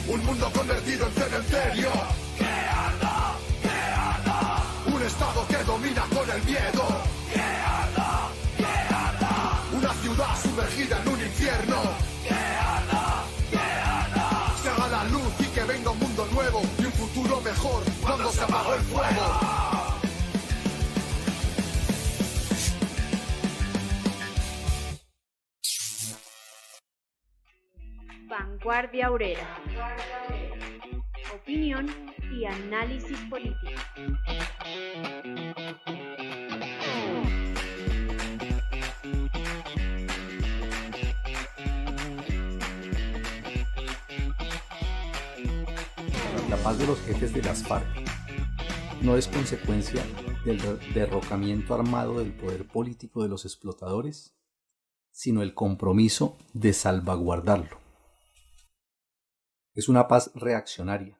Un mundo convertido en cementerio. ¡Que arda! ¡Que arda! Un estado que domina con el miedo. ¡Que arda! ¡Que arda! Una ciudad sumergida en un infierno. ¡Que arda! ¡Que arda! Se haga la luz y que venga un mundo nuevo y un futuro mejor cuando se apagó el fuego. Vanguardia Obrera. Opinión y análisis político. La paz de los jefes de las FARC no es consecuencia del derrocamiento armado del poder político de los explotadores, sino el compromiso de salvaguardarlo. Es una paz reaccionaria,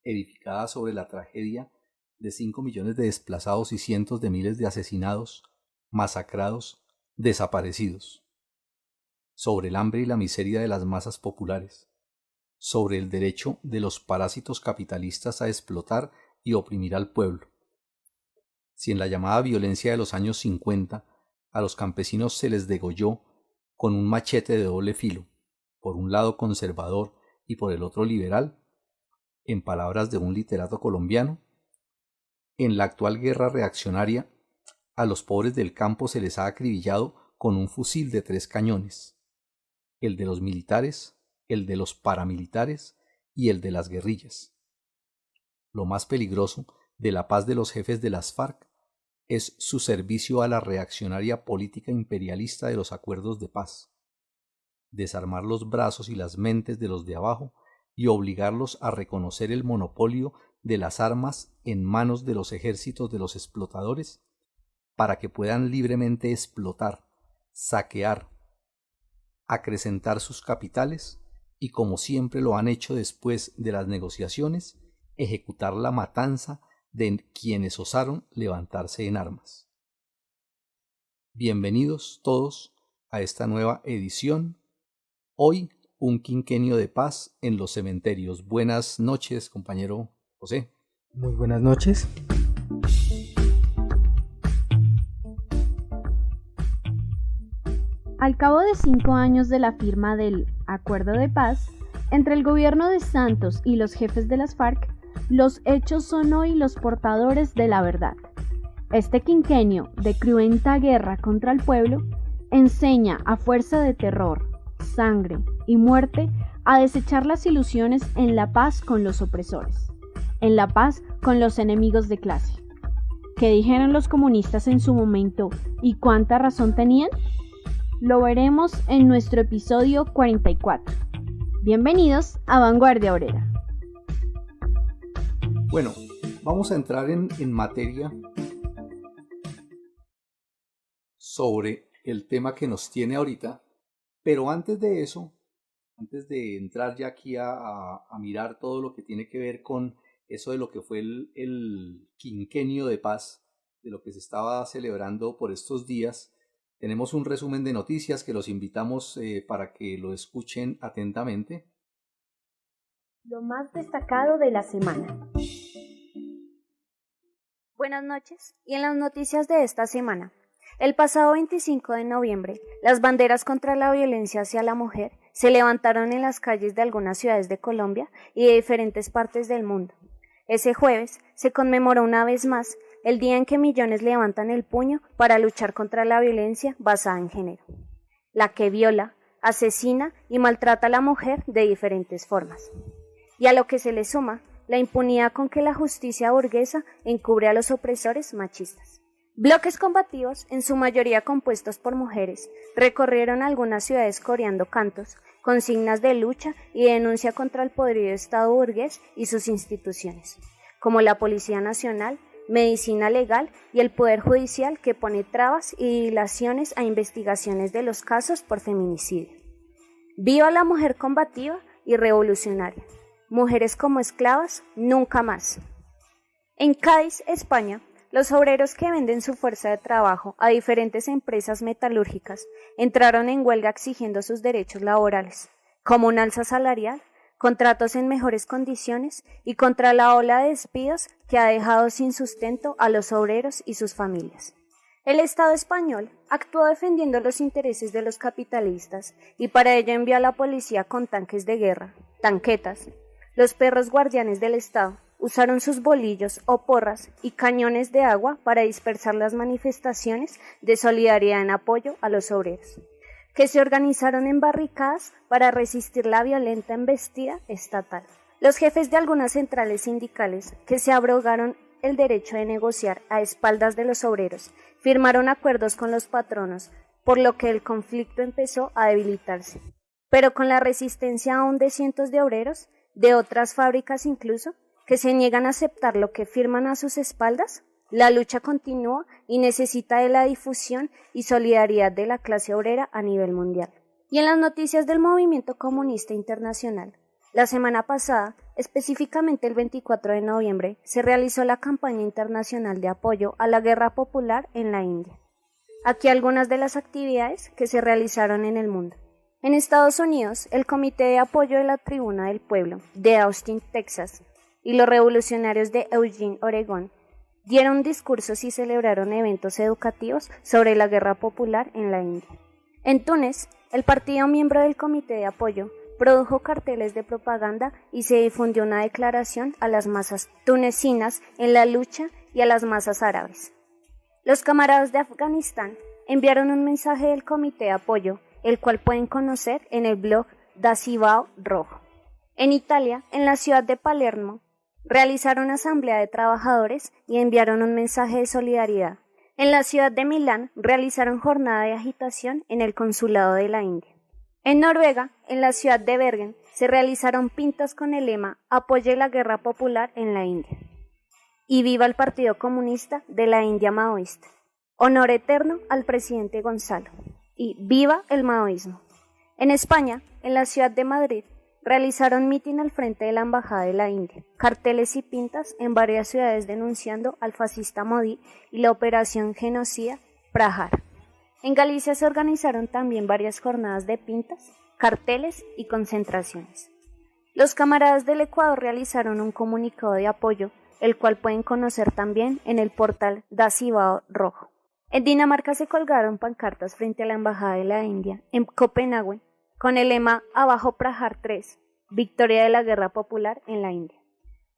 edificada sobre la tragedia de 5 millones de desplazados y cientos de miles de asesinados, masacrados, desaparecidos, sobre el hambre y la miseria de las masas populares, sobre el derecho de los parásitos capitalistas a explotar y oprimir al pueblo. Si en la llamada violencia de los años 50 a los campesinos se les degolló con un machete de doble filo, por un lado conservador y por el otro liberal, en palabras de un literato colombiano, en la actual guerra reaccionaria a los pobres del campo se les ha acribillado con un fusil de 3 cañones, el de los militares, el de los paramilitares y el de las guerrillas. Lo más peligroso de la paz de los jefes de las FARC es su servicio a la reaccionaria política imperialista de los acuerdos de paz, desarmar los brazos y las mentes de los de abajo y obligarlos a reconocer el monopolio de las armas en manos de los ejércitos de los explotadores para que puedan libremente explotar, saquear, acrecentar sus capitales y, como siempre lo han hecho después de las negociaciones, ejecutar la matanza de quienes osaron levantarse en armas. Bienvenidos todos a esta nueva edición. Hoy, un quinquenio de paz en los cementerios. Buenas noches, compañero José. Muy buenas noches. Al cabo de 5 años de la firma del Acuerdo de Paz entre el gobierno de Santos y los jefes de las FARC, los hechos son hoy los portadores de la verdad. Este quinquenio de cruenta guerra contra el pueblo enseña a fuerza de terror, sangre y muerte a desechar las ilusiones en la paz con los opresores, en la paz con los enemigos de clase. ¿Qué dijeron los comunistas en su momento y cuánta razón tenían? Lo veremos en nuestro episodio 44. Bienvenidos a Vanguardia Obrera. Bueno, vamos a entrar en materia sobre el tema que nos tiene ahorita, pero antes de eso, antes de entrar ya aquí a mirar todo lo que tiene que ver con eso de lo que fue el quinquenio de paz, de lo que se estaba celebrando por estos días, tenemos un resumen de noticias que los invitamos para que lo escuchen atentamente. Lo más destacado de la semana. Buenas noches, y en las noticias de esta semana. El pasado 25 de noviembre, las banderas contra la violencia hacia la mujer se levantaron en las calles de algunas ciudades de Colombia y de diferentes partes del mundo. Ese jueves se conmemoró una vez más el día en que millones levantan el puño para luchar contra la violencia basada en género, la que viola, asesina y maltrata a la mujer de diferentes formas. Y a lo que se le suma la impunidad con que la justicia burguesa encubre a los opresores machistas. Bloques combativos, en su mayoría compuestos por mujeres, recorrieron algunas ciudades coreando cantos, consignas de lucha y denuncia contra el podrido Estado burgués y sus instituciones, como la Policía Nacional, Medicina Legal y el Poder Judicial, que pone trabas y dilaciones a investigaciones de los casos por feminicidio. ¡Viva la mujer combativa y revolucionaria! Mujeres como esclavas, nunca más. En Cádiz, España, los obreros que venden su fuerza de trabajo a diferentes empresas metalúrgicas entraron en huelga exigiendo sus derechos laborales, como un alza salarial, contratos en mejores condiciones y contra la ola de despidos que ha dejado sin sustento a los obreros y sus familias. El Estado español actuó defendiendo los intereses de los capitalistas y para ello envió a la policía con tanques de guerra, tanquetas. Los perros guardianes del Estado usaron sus bolillos o porras y cañones de agua para dispersar las manifestaciones de solidaridad en apoyo a los obreros, que se organizaron en barricadas para resistir la violenta embestida estatal. Los jefes de algunas centrales sindicales, que se abrogaron el derecho de negociar a espaldas de los obreros, firmaron acuerdos con los patronos, por lo que el conflicto empezó a debilitarse. Pero con la resistencia aún de cientos de obreros, de otras fábricas incluso, que se niegan a aceptar lo que firman a sus espaldas, la lucha continúa y necesita de la difusión y solidaridad de la clase obrera a nivel mundial. Y en las noticias del movimiento comunista internacional, la semana pasada, específicamente el 24 de noviembre, se realizó la campaña internacional de apoyo a la guerra popular en la India. Aquí algunas de las actividades que se realizaron en el mundo. En Estados Unidos, el Comité de Apoyo de la Tribuna del Pueblo de Austin, Texas, y los revolucionarios de Eugene, Oregón, dieron discursos y celebraron eventos educativos sobre la guerra popular en la India. En Túnez, el partido miembro del Comité de Apoyo produjo carteles de propaganda y se difundió una declaración a las masas tunecinas en la lucha y a las masas árabes. Los camaradas de Afganistán enviaron un mensaje del Comité de Apoyo, el cual pueden conocer en el blog da Cibao Rojo. En Italia, en la ciudad de Palermo, realizaron asamblea de trabajadores y enviaron un mensaje de solidaridad. En la ciudad de Milán, realizaron jornada de agitación en el consulado de la India. En Noruega, en la ciudad de Bergen, se realizaron pintas con el lema «Apoye la guerra popular en la India» y «Viva el Partido Comunista de la India Maoísta», «Honor eterno al presidente Gonzalo» y «Viva el maoísmo». En España, en la ciudad de Madrid, realizaron mitin al frente de la Embajada de la India, carteles y pintas en varias ciudades denunciando al fascista Modi y la operación genocida Prahar. En Galicia se organizaron también varias jornadas de pintas, carteles y concentraciones. Los camaradas del Ecuador realizaron un comunicado de apoyo, el cual pueden conocer también en el portal da Cibao Rojo. En Dinamarca se colgaron pancartas frente a la Embajada de la India en Copenhague con el lema «Abajo Prahar 3, victoria de la guerra popular en la India».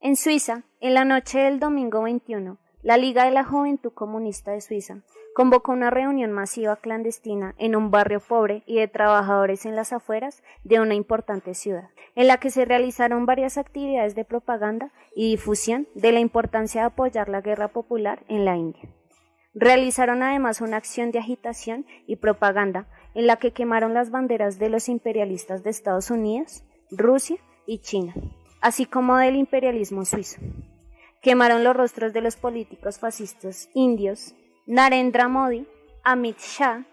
En Suiza, en la noche del domingo 21, la Liga de la Juventud Comunista de Suiza convocó una reunión masiva clandestina en un barrio pobre y de trabajadores en las afueras de una importante ciudad, en la que se realizaron varias actividades de propaganda y difusión de la importancia de apoyar la guerra popular en la India. Realizaron además una acción de agitación y propaganda en la que quemaron las banderas de los imperialistas de Estados Unidos, Rusia y China, así como del imperialismo suizo. Quemaron los rostros de los políticos fascistas indios Narendra Modi, Amit Shah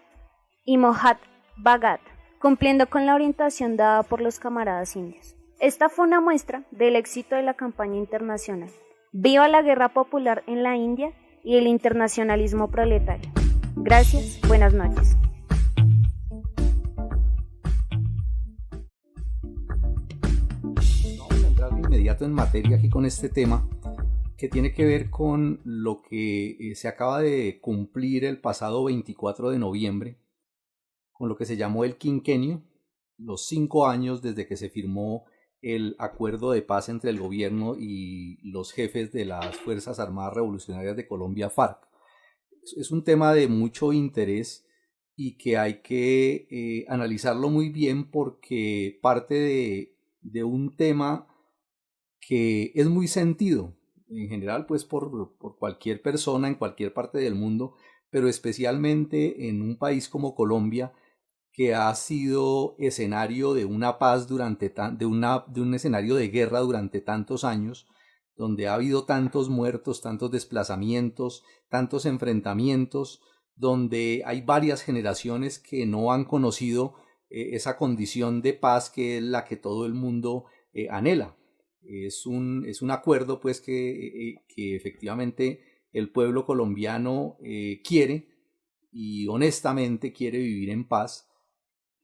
y Mohan Bhagat, cumpliendo con la orientación dada por los camaradas indios. Esta fue una muestra del éxito de la campaña internacional. ¡Viva la guerra popular en la India y el internacionalismo proletario! Gracias, buenas noches. Vamos a entrar de inmediato en materia aquí con este tema, que tiene que ver con lo que se acaba de cumplir el pasado 24 de noviembre, con lo que se llamó el quinquenio, los 5 años desde que se firmó el acuerdo de paz entre el gobierno y los jefes de las Fuerzas Armadas Revolucionarias de Colombia, FARC. Es un tema de mucho interés y que hay que analizarlo muy bien porque parte de un tema que es muy sentido en general, pues por cualquier persona en cualquier parte del mundo, pero especialmente en un país como Colombia, que ha sido escenario de una paz de un escenario de guerra durante tantos años, donde ha habido tantos muertos, tantos desplazamientos, tantos enfrentamientos, donde hay varias generaciones que no han conocido esa condición de paz que es la que todo el mundo anhela. Es un acuerdo pues que efectivamente el pueblo colombiano quiere y honestamente quiere vivir en paz,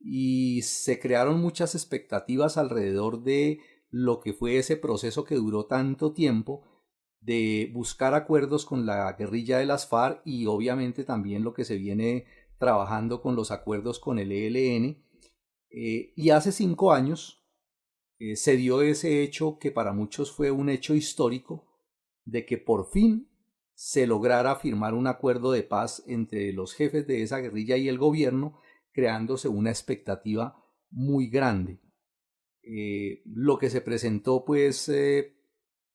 y se crearon muchas expectativas alrededor de lo que fue ese proceso que duró tanto tiempo de buscar acuerdos con la guerrilla de las FARC y obviamente también lo que se viene trabajando con los acuerdos con el ELN. Y hace 5 años se dio ese hecho que para muchos fue un hecho histórico de que por fin se lograra firmar un acuerdo de paz entre los jefes de esa guerrilla y el gobierno, creándose una expectativa muy grande. Lo que se presentó pues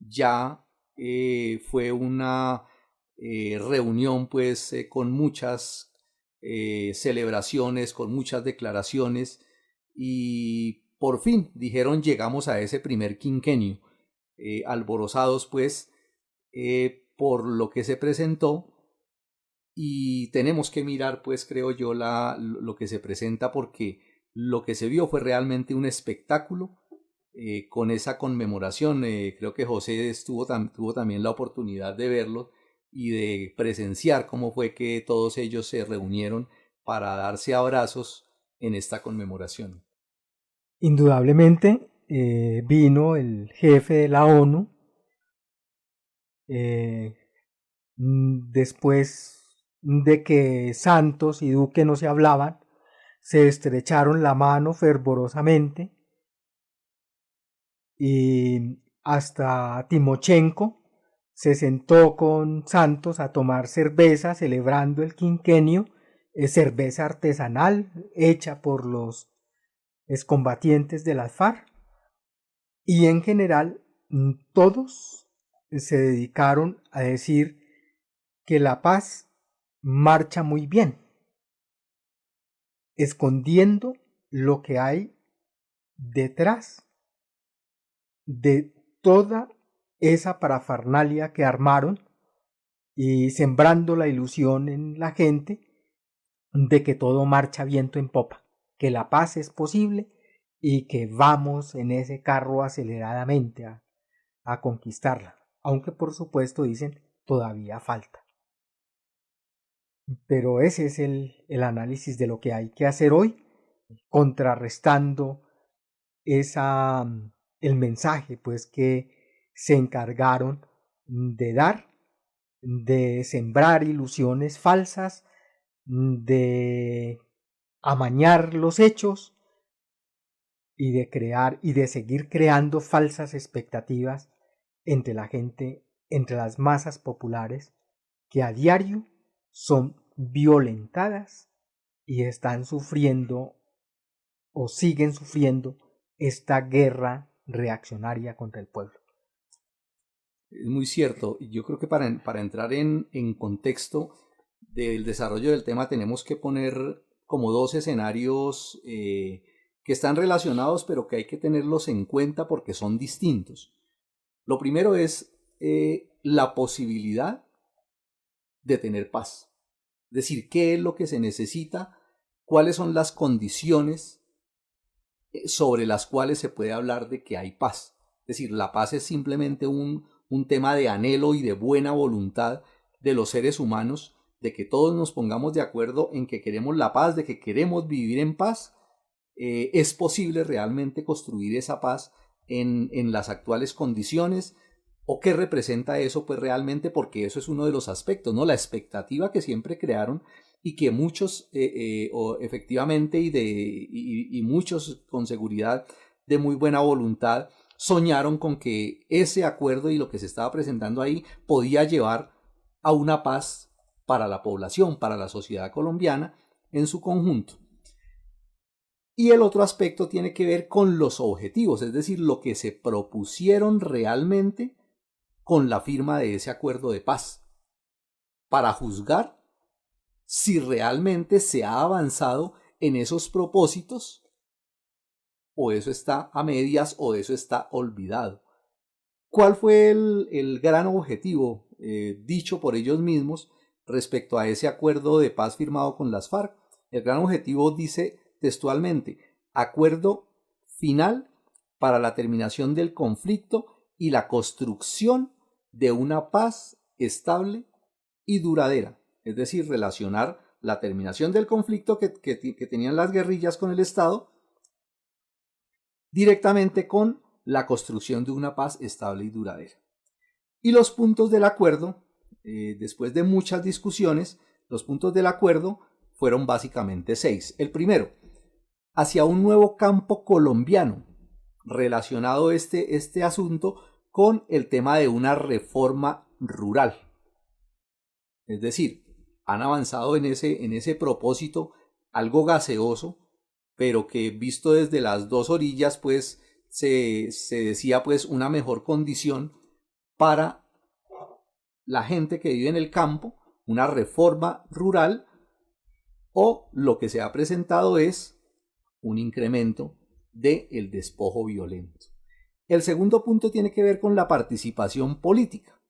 ya fue una reunión pues con muchas celebraciones, con muchas declaraciones, y por fin dijeron llegamos a ese primer quinquenio, alborozados pues por lo que se presentó, y tenemos que mirar pues creo yo lo que se presenta, porque lo que se vio fue realmente un espectáculo con esa conmemoración. Creo que José tuvo también la oportunidad de verlo y de presenciar cómo fue que todos ellos se reunieron para darse abrazos en esta conmemoración. Indudablemente vino el jefe de la ONU, después de que Santos y Duque no se hablaban, se estrecharon la mano fervorosamente, y hasta Timochenko se sentó con Santos a tomar cerveza celebrando el quinquenio, cerveza artesanal hecha por los excombatientes de las FARC, y en general todos se dedicaron a decir que la paz marcha muy bien, escondiendo lo que hay detrás de toda esa parafernalia que armaron y sembrando la ilusión en la gente de que todo marcha viento en popa, que la paz es posible y que vamos en ese carro aceleradamente a conquistarla, aunque por supuesto dicen todavía falta. Pero ese es el análisis de lo que hay que hacer hoy, contrarrestando el mensaje pues que se encargaron de dar, de sembrar ilusiones falsas, de amañar los hechos y de crear y de seguir creando falsas expectativas entre la gente, entre las masas populares, que a diario son violentadas y están sufriendo o siguen sufriendo esta guerra reaccionaria contra el pueblo. Es muy cierto. Yo creo que para entrar en contexto del desarrollo del tema tenemos que poner como 2 escenarios que están relacionados, pero que hay que tenerlos en cuenta porque son distintos. Lo primero es la posibilidad de tener paz. Es decir, ¿qué es lo que se necesita? ¿Cuáles son las condiciones sobre las cuales se puede hablar de que hay paz? Es decir, la paz es simplemente un tema de anhelo y de buena voluntad de los seres humanos, de que todos nos pongamos de acuerdo en que queremos la paz, de que queremos vivir en paz. ¿Es posible realmente construir esa paz en las actuales condiciones? ¿O qué representa eso pues realmente? Porque eso es uno de los aspectos, ¿no? La expectativa que siempre crearon y que muchos efectivamente y muchos con seguridad de muy buena voluntad soñaron con que ese acuerdo y lo que se estaba presentando ahí podía llevar a una paz para la población, para la sociedad colombiana en su conjunto. Y el otro aspecto tiene que ver con los objetivos, es decir, lo que se propusieron realmente con la firma de ese acuerdo de paz, para juzgar si realmente se ha avanzado en esos propósitos, o eso está a medias, o eso está olvidado. ¿Cuál fue el gran objetivo dicho por ellos mismos respecto a ese acuerdo de paz firmado con las FARC? El gran objetivo dice textualmente: acuerdo final para la terminación del conflicto y la construcción de una paz estable y duradera. Es decir, relacionar la terminación del conflicto que tenían las guerrillas con el Estado directamente con la construcción de una paz estable y duradera. Y los puntos del acuerdo, después de muchas discusiones, los puntos del acuerdo fueron básicamente 6. El primero, hacia un nuevo campo colombiano, relacionado este asunto con el tema de una reforma rural. Es decir, han avanzado en ese propósito algo gaseoso, pero que visto desde las dos orillas, pues se decía pues una mejor condición para la gente que vive en el campo, una reforma rural, o lo que se ha presentado es un incremento del despojo violento. El segundo punto tiene que ver con la participación política.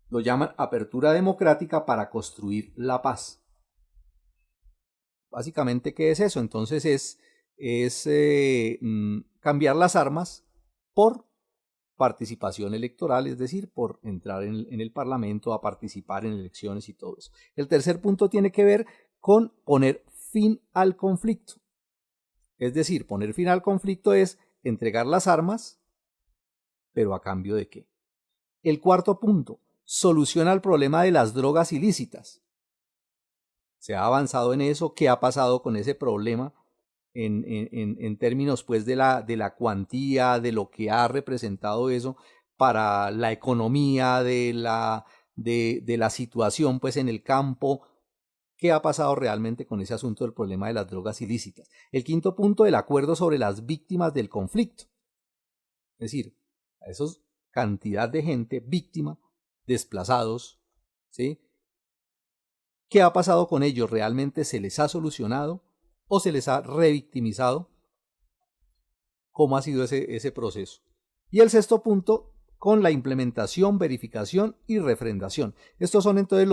Lo llaman apertura democrática para construir la paz. Básicamente, ¿qué es eso? Entonces es cambiar las armas por participación electoral, es decir, por entrar en el Parlamento, a participar en elecciones y todo eso. El tercer punto tiene que ver con poner fin al conflicto. Es decir, poner fin al conflicto es entregar las armas, pero ¿a cambio de qué? El cuarto punto, soluciona el problema de las drogas ilícitas. ¿Se ha avanzado en eso? ¿Qué ha pasado con ese problema en términos pues de la cuantía, de lo que ha representado eso para la economía, de la situación pues en el campo? ¿Qué ha pasado realmente con ese asunto del problema de las drogas ilícitas? El quinto punto, el acuerdo sobre las víctimas del conflicto. Es decir, a esa cantidad de gente víctima, desplazados, ¿sí? ¿Qué ha pasado con ellos? ¿Realmente se les ha solucionado o se les ha revictimizado? ¿Cómo ha sido ese proceso? Y el sexto punto, con la implementación, verificación y refrendación. Estos son entonces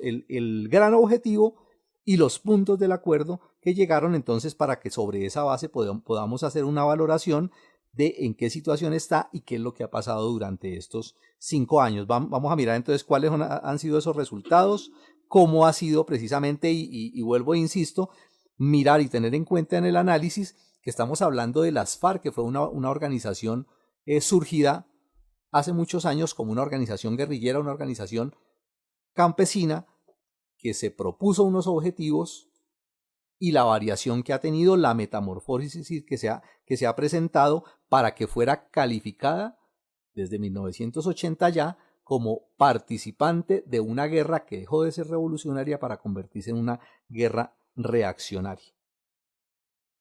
el gran objetivo y los puntos del acuerdo que llegaron entonces para que sobre esa base podamos hacer una valoración de en qué situación está y qué es lo que ha pasado durante estos 5 años. Vamos a mirar entonces cuáles han sido esos resultados, cómo ha sido precisamente, y vuelvo e insisto, mirar y tener en cuenta en el análisis que estamos hablando de las FARC, que fue una organización surgida hace muchos años como una organización guerrillera, una organización campesina que se propuso unos objetivos y la variación que ha tenido, la metamorfosis que se ha presentado para que fuera calificada desde 1980 ya como participante de una guerra que dejó de ser revolucionaria para convertirse en una guerra reaccionaria.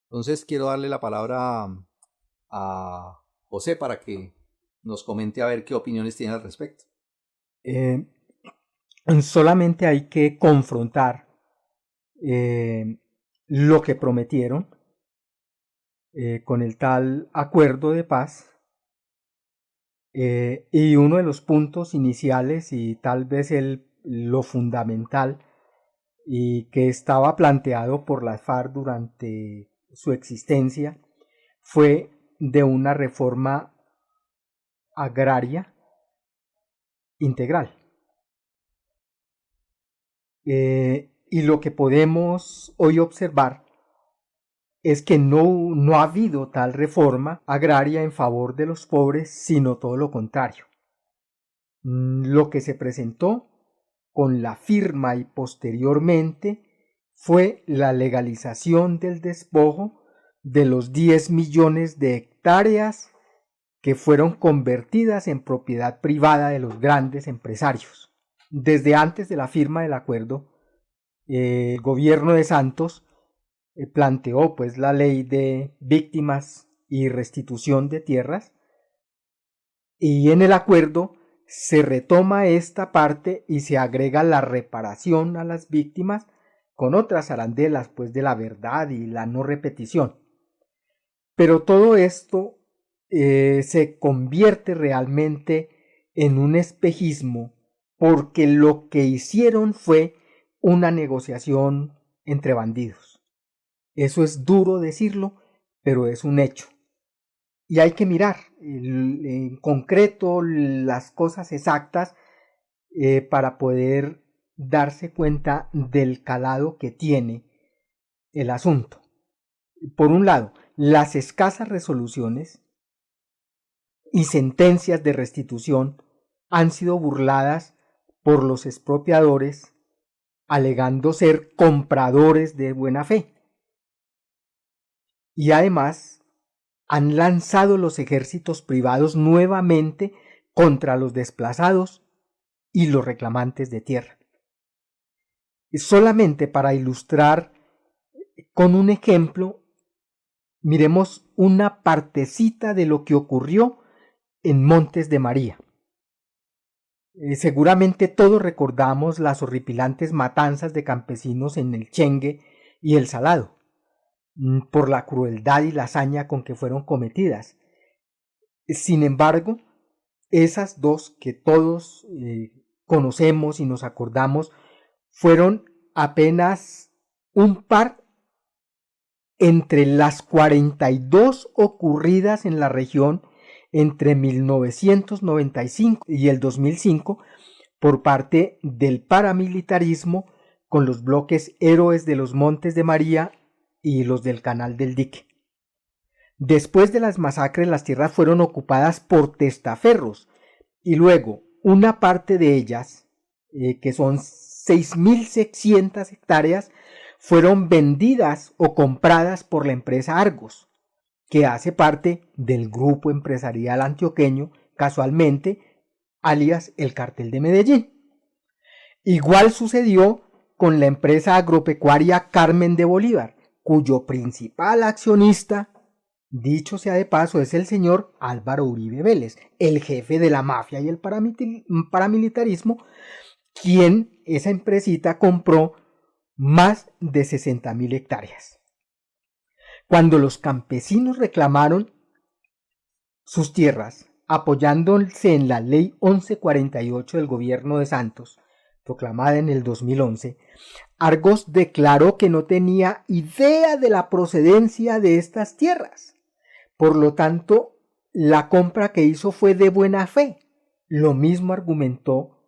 Entonces quiero darle la palabra a José para que nos comente a ver qué opiniones tiene al respecto. Solamente hay que confrontar lo que prometieron con el tal acuerdo de paz, y uno de los puntos iniciales y tal vez lo fundamental y que estaba planteado por las FARC durante su existencia fue de una reforma agraria integral. Y lo que podemos hoy observar es que no ha habido tal reforma agraria en favor de los pobres, sino todo lo contrario. Lo que se presentó con la firma y posteriormente fue la legalización del despojo de los 10 millones de hectáreas que fueron convertidas en propiedad privada de los grandes empresarios. Desde antes de la firma del acuerdo, el gobierno de Santos planteó pues la ley de víctimas y restitución de tierras, y en el acuerdo se retoma esta parte y se agrega la reparación a las víctimas con otras arandelas pues de la verdad y la no repetición. Pero todo esto se convierte realmente en un espejismo, porque lo que hicieron fue una negociación entre bandidos. Eso es duro decirlo, pero es un hecho. Y hay que mirar en concreto las cosas exactas para poder darse cuenta del calado que tiene el asunto. Por un lado, las escasas resoluciones y sentencias de restitución han sido burladas por los expropiadores, alegando ser compradores de buena fe. Y además han lanzado los ejércitos privados nuevamente contra los desplazados y los reclamantes de tierra. Y solamente para ilustrar con un ejemplo, miremos una partecita de lo que ocurrió en Montes de María. Seguramente todos recordamos las horripilantes matanzas de campesinos en el Chengue y el Salado, por la crueldad y la hazaña con que fueron cometidas. Sin embargo, esas dos que todos conocemos y nos acordamos fueron apenas un par entre las 42 ocurridas en la región entre 1995 y el 2005 por parte del paramilitarismo con los bloques Héroes de los Montes de María y los del Canal del Dique. Después de las masacres, las tierras fueron ocupadas por testaferros y luego una parte de ellas, que son 6.600 hectáreas, fueron vendidas o compradas por la empresa Argos, que hace parte del grupo empresarial antioqueño, casualmente, alias el Cartel de Medellín. Igual sucedió con la empresa agropecuaria Carmen de Bolívar, cuyo principal accionista, dicho sea de paso, es el señor Álvaro Uribe Vélez, el jefe de la mafia y el paramilitarismo, quien esa empresita compró más de 60.000 hectáreas. Cuando los campesinos reclamaron sus tierras, apoyándose en la ley 1148 del gobierno de Santos, proclamada en el 2011, Argos declaró que no tenía idea de la procedencia de estas tierras. Por lo tanto, la compra que hizo fue de buena fe. Lo mismo argumentó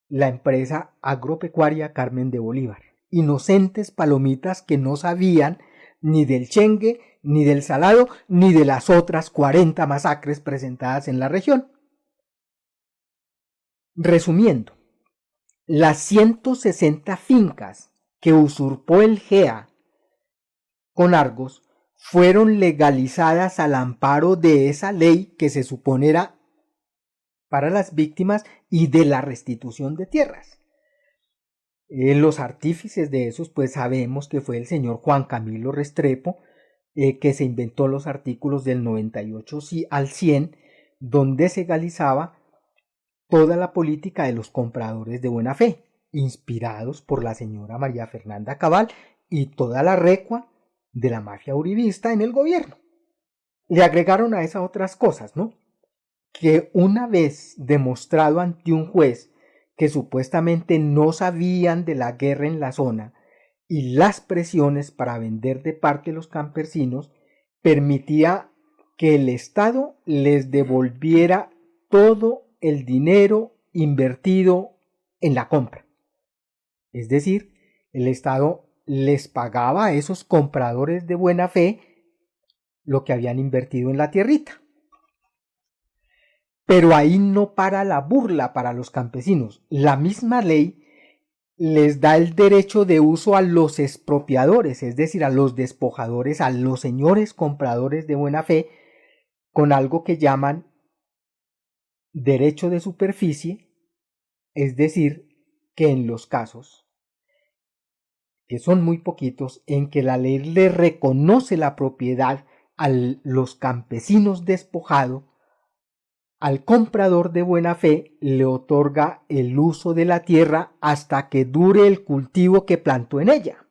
la empresa agropecuaria Carmen de Bolívar. Inocentes palomitas que no sabían ni del Chengue, ni del Salado, ni de las otras 40 masacres presentadas en la región. Resumiendo, las 160 fincas que usurpó el GEA con Argos fueron legalizadas al amparo de esa ley que se supone era para las víctimas y de la restitución de tierras. Los artífices de esos, pues sabemos que fue el señor Juan Camilo Restrepo, que se inventó los artículos del 98 al 100, donde se legalizaba toda la política de los compradores de buena fe, inspirados por la señora María Fernanda Cabal y toda la recua de la mafia uribista en el gobierno. Le agregaron a esas otras cosas, ¿no? Que una vez demostrado ante un juez que supuestamente no sabían de la guerra en la zona y las presiones para vender de parte de los campesinos, permitía que el Estado les devolviera todo el dinero invertido en la compra. Es decir, el Estado les pagaba a esos compradores de buena fe lo que habían invertido en la tierrita. Pero ahí no para la burla para los campesinos. La misma ley les da el derecho de uso a los expropiadores, es decir, a los despojadores, a los señores compradores de buena fe, con algo que llaman derecho de superficie, es decir, que en los casos, que son muy poquitos, en que la ley le reconoce la propiedad a los campesinos despojados, al comprador de buena fe le otorga el uso de la tierra hasta que dure el cultivo que plantó en ella,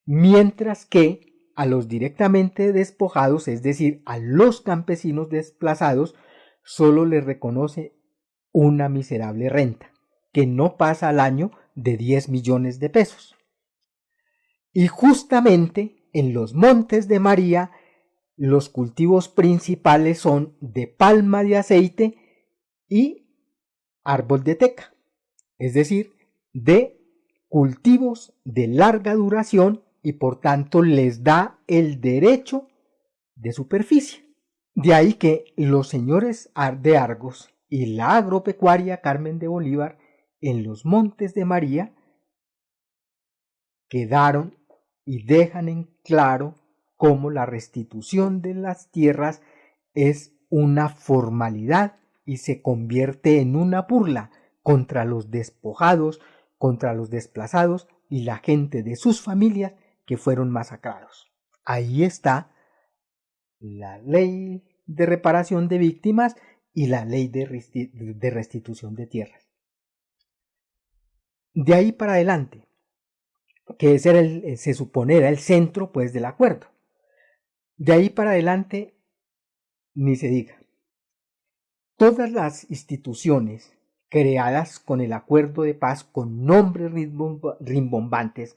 mientras que a los directamente despojados, es decir, a los campesinos desplazados, solo les reconoce una miserable renta, que no pasa al año de 10 millones de pesos. Y justamente en los Montes de María, los cultivos principales son de palma de aceite y árbol de teca, es decir, de cultivos de larga duración y por tanto les da el derecho de superficie. De ahí que los señores de Argos y la agropecuaria Carmen de Bolívar en los Montes de María quedaron y dejan en claro cómo la restitución de las tierras es una formalidad y se convierte en una burla contra los despojados, contra los desplazados y la gente de sus familias que fueron masacrados. Ahí está la ley de reparación de víctimas y la ley de restitución de tierras. De ahí para adelante, que ese era se supone era el centro pues del acuerdo. De ahí para adelante, ni se diga. Todas las instituciones creadas con el acuerdo de paz con nombres rimbombantes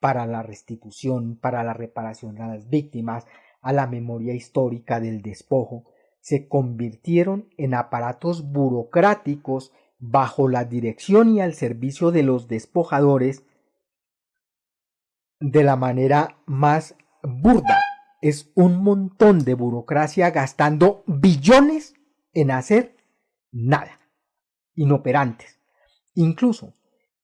para la restitución, para la reparación a las víctimas, a la memoria histórica del despojo, se convirtieron en aparatos burocráticos bajo la dirección y al servicio de los despojadores de la manera más burda. Es un montón de burocracia gastando billones en hacer nada, inoperantes. Incluso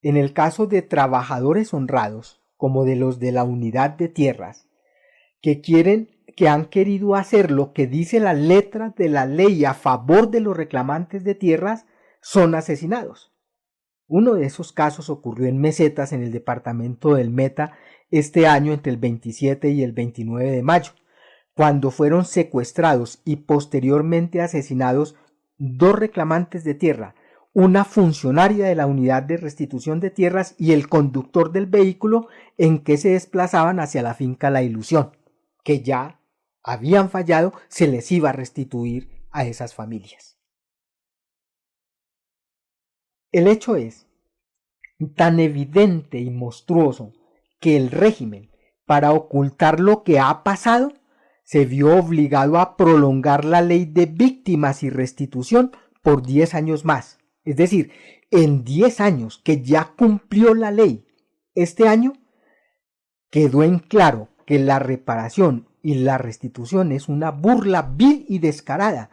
en el caso de trabajadores honrados, como de los de la unidad de tierras, que han querido hacer lo que dice la letra de la ley a favor de los reclamantes de tierras, son asesinados. Uno de esos casos ocurrió en Mesetas, en el departamento del Meta, este año entre el 27 y el 29 de mayo, cuando fueron secuestrados y posteriormente asesinados dos reclamantes de tierra, una funcionaria de la unidad de restitución de tierras y el conductor del vehículo en que se desplazaban hacia la finca La Ilusión, que ya habían fallado, se les iba a restituir a esas familias. El hecho es tan evidente y monstruoso que el régimen, para ocultar lo que ha pasado, se vio obligado a prolongar la ley de víctimas y restitución por 10 años más. Es decir, en 10 años que ya cumplió la ley, este año quedó en claro que la reparación y la restitución es una burla vil y descarada,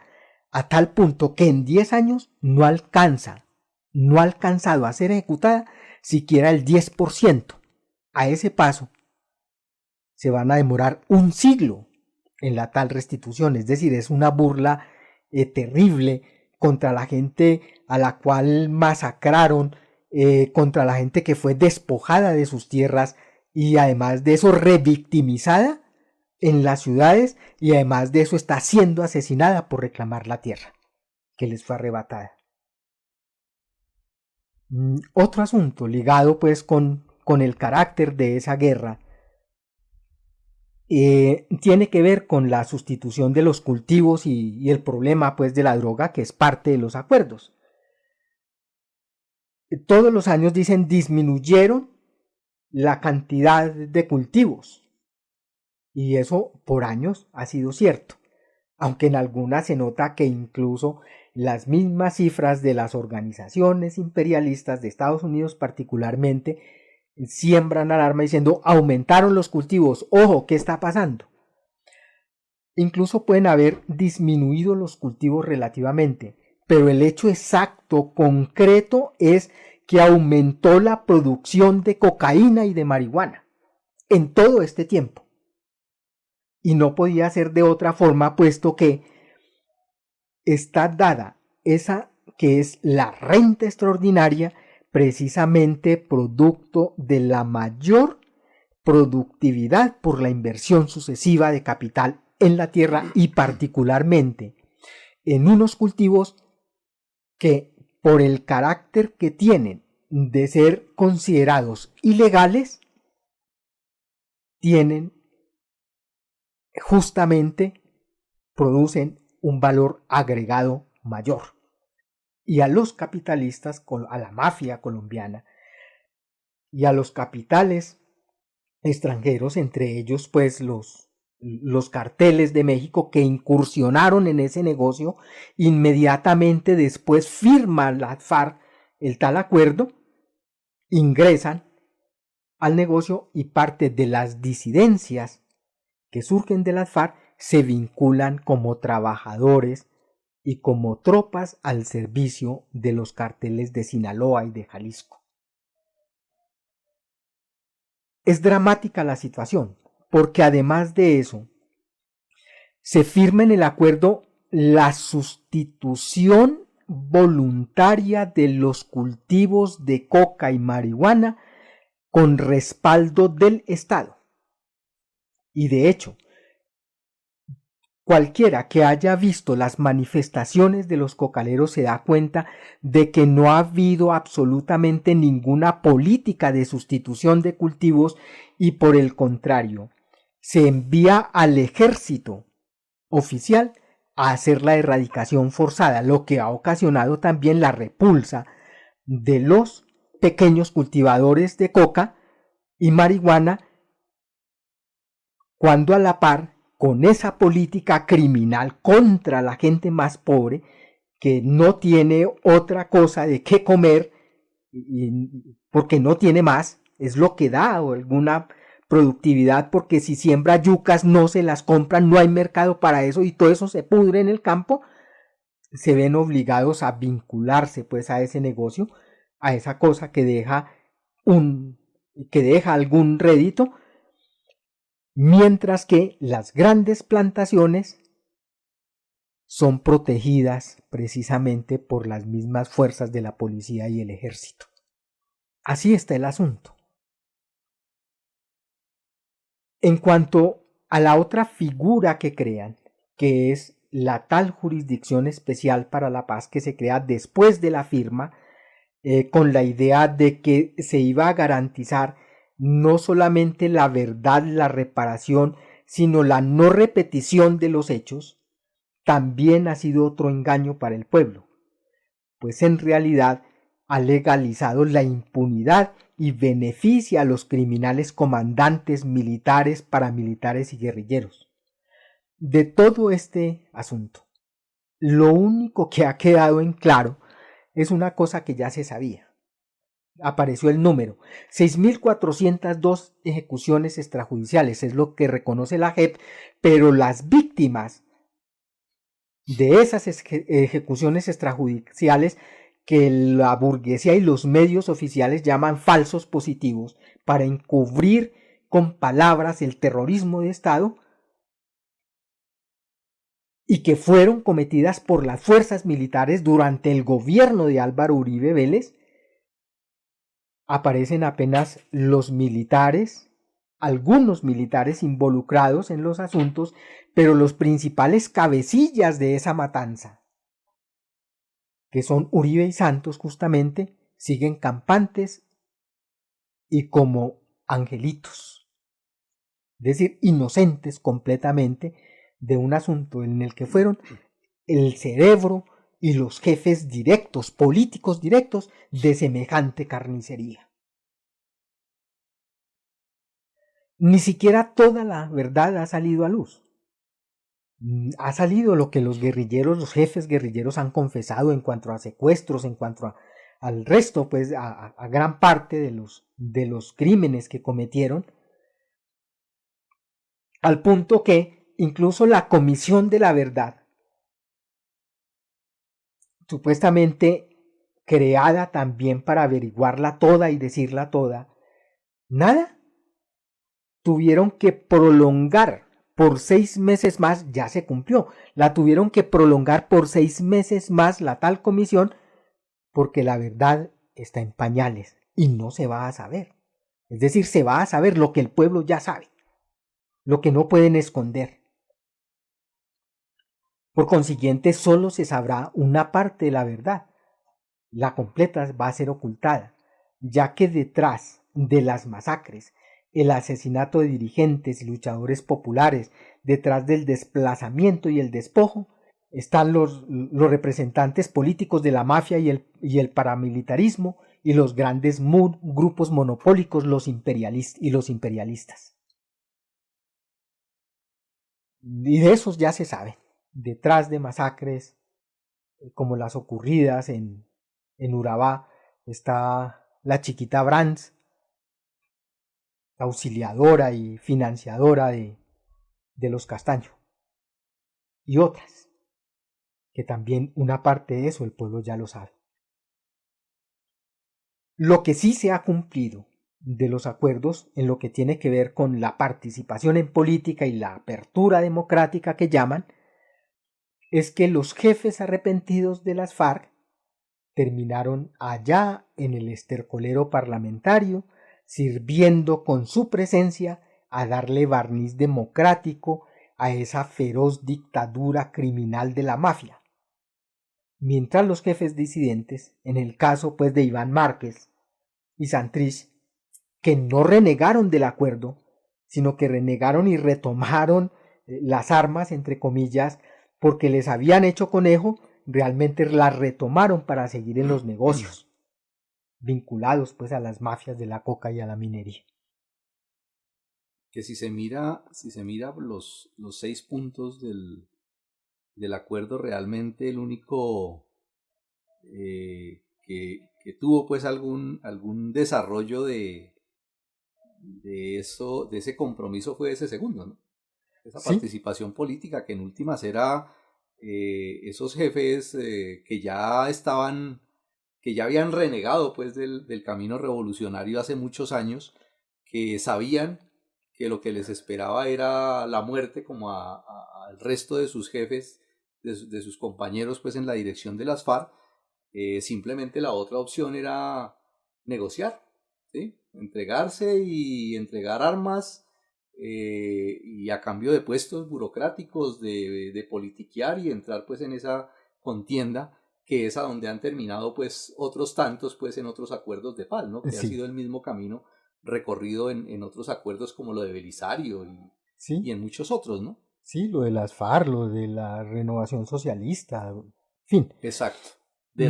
a tal punto que en 10 años no ha alcanzado a ser ejecutada siquiera el 10%. A ese paso se van a demorar un siglo en la tal restitución, es decir, es una burla terrible contra la gente a la cual masacraron, contra la gente que fue despojada de sus tierras y además de eso revictimizada en las ciudades y además de eso está siendo asesinada por reclamar la tierra que les fue arrebatada. Otro asunto ligado pues con el carácter de esa guerra tiene que ver con la sustitución de los cultivos y el problema pues de la droga, que es parte de los acuerdos. Todos los años dicen disminuyeron la cantidad de cultivos y eso por años ha sido cierto, aunque en algunas se nota que incluso las mismas cifras de las organizaciones imperialistas de Estados Unidos particularmente siembran alarma diciendo aumentaron los cultivos, ojo, ¿qué está pasando? Incluso pueden haber disminuido los cultivos relativamente, pero el hecho exacto, concreto, es que aumentó la producción de cocaína y de marihuana en todo este tiempo. Y no podía ser de otra forma, puesto que está dada esa que es la renta extraordinaria, precisamente producto de la mayor productividad por la inversión sucesiva de capital en la tierra y particularmente en unos cultivos que por el carácter que tienen de ser considerados ilegales, producen un valor agregado mayor. Y a los capitalistas, a la mafia colombiana y a los capitales extranjeros, entre ellos pues los carteles de México que incursionaron en ese negocio, inmediatamente después firman la FARC el tal acuerdo, ingresan al negocio y parte de las disidencias que surgen de las FARC se vinculan como trabajadores y como tropas al servicio de los carteles de Sinaloa y de Jalisco. Es dramática la situación, porque además de eso, se firma en el acuerdo la sustitución voluntaria de los cultivos de coca y marihuana con respaldo del Estado. Y de hecho, cualquiera que haya visto las manifestaciones de los cocaleros se da cuenta de que no ha habido absolutamente ninguna política de sustitución de cultivos y por el contrario, se envía al ejército oficial a hacer la erradicación forzada, lo que ha ocasionado también la repulsa de los pequeños cultivadores de coca y marihuana, cuando a la par con esa política criminal contra la gente más pobre que no tiene otra cosa de qué comer porque no tiene más, es lo que da o alguna productividad, porque si siembra yucas no se las compran, no hay mercado para eso y todo eso se pudre en el campo, se ven obligados a vincularse pues a ese negocio, a esa cosa que deja algún rédito, mientras que las grandes plantaciones son protegidas precisamente por las mismas fuerzas de la policía y el ejército. Así está el asunto. En cuanto a la otra figura que crean, que es la tal Jurisdicción Especial para la Paz, que se crea después de la firma, con la idea de que se iba a garantizar no solamente la verdad, la reparación, sino la no repetición de los hechos, también ha sido otro engaño para el pueblo, pues en realidad ha legalizado la impunidad y beneficia a los criminales comandantes militares, paramilitares y guerrilleros. De todo este asunto, lo único que ha quedado en claro es una cosa que ya se sabía. Apareció el número, 6.402 ejecuciones extrajudiciales, es lo que reconoce la JEP, pero las víctimas de esas ejecuciones extrajudiciales que la burguesía y los medios oficiales llaman falsos positivos para encubrir con palabras el terrorismo de Estado, y que fueron cometidas por las fuerzas militares durante el gobierno de Álvaro Uribe Vélez, aparecen apenas los militares, algunos militares involucrados en los asuntos, pero los principales cabecillas de esa matanza, que son Uribe y Santos justamente, siguen campantes y como angelitos, es decir, inocentes completamente de un asunto en el que fueron el cerebro y los jefes directos, políticos directos de semejante carnicería. Ni siquiera toda la verdad ha salido a luz. Ha salido lo que los guerrilleros, los jefes guerrilleros han confesado en cuanto a secuestros, en cuanto al resto, pues a gran parte de los crímenes que cometieron, al punto que incluso la Comisión de la Verdad, supuestamente creada también para averiguarla toda y decirla toda, nada. Tuvieron que prolongar por 6 meses más, ya se cumplió, la tuvieron que prolongar por 6 meses más la tal comisión, porque la verdad está en pañales y no se va a saber. Es decir, se va a saber lo que el pueblo ya sabe, lo que no pueden esconder. Por consiguiente, solo se sabrá una parte de la verdad. La completa va a ser ocultada, ya que detrás de las masacres, el asesinato de dirigentes y luchadores populares, detrás del desplazamiento y el despojo, están los representantes políticos de la mafia y el paramilitarismo y los grandes grupos monopólicos, los imperialistas. Y de esos ya se sabe. Detrás de masacres como las ocurridas en Urabá está la chiquita Brands, auxiliadora y financiadora de los Castaño. y otras, que también una parte de eso el pueblo ya lo sabe. Lo que sí se ha cumplido de los acuerdos en lo que tiene que ver con la participación en política y la apertura democrática que llaman, es que los jefes arrepentidos de las FARC terminaron allá en el estercolero parlamentario, sirviendo con su presencia a darle barniz democrático a esa feroz dictadura criminal de la mafia. Mientras los jefes disidentes, en el caso pues de Iván Márquez y Santrich, que no renegaron del acuerdo, sino que renegaron y retomaron las armas, entre comillas, porque les habían hecho conejo, realmente las retomaron para seguir en los negocios, vinculados pues a las mafias de la coca y a la minería. Que si se mira los 6 puntos del acuerdo, realmente el único que tuvo pues algún desarrollo de ese compromiso fue ese segundo, ¿no? Esa participación política, que en últimas era esos jefes que ya habían renegado pues del camino revolucionario hace muchos años, que sabían que lo que les esperaba era la muerte, como al resto de sus jefes, de sus compañeros pues en la dirección de las FARC. Simplemente la otra opción era negociar, ¿sí? Entregarse y entregar armas, y a cambio de puestos burocráticos, de politiquear y entrar pues en esa contienda, que es a donde han terminado pues otros tantos pues en otros acuerdos de paz, ¿no? Que Sí. ha sido el mismo camino recorrido en otros acuerdos como lo de Belisario Sí. y en muchos otros, ¿no? Sí, lo de las FARC, lo de la renovación socialista, en fin. Exacto. De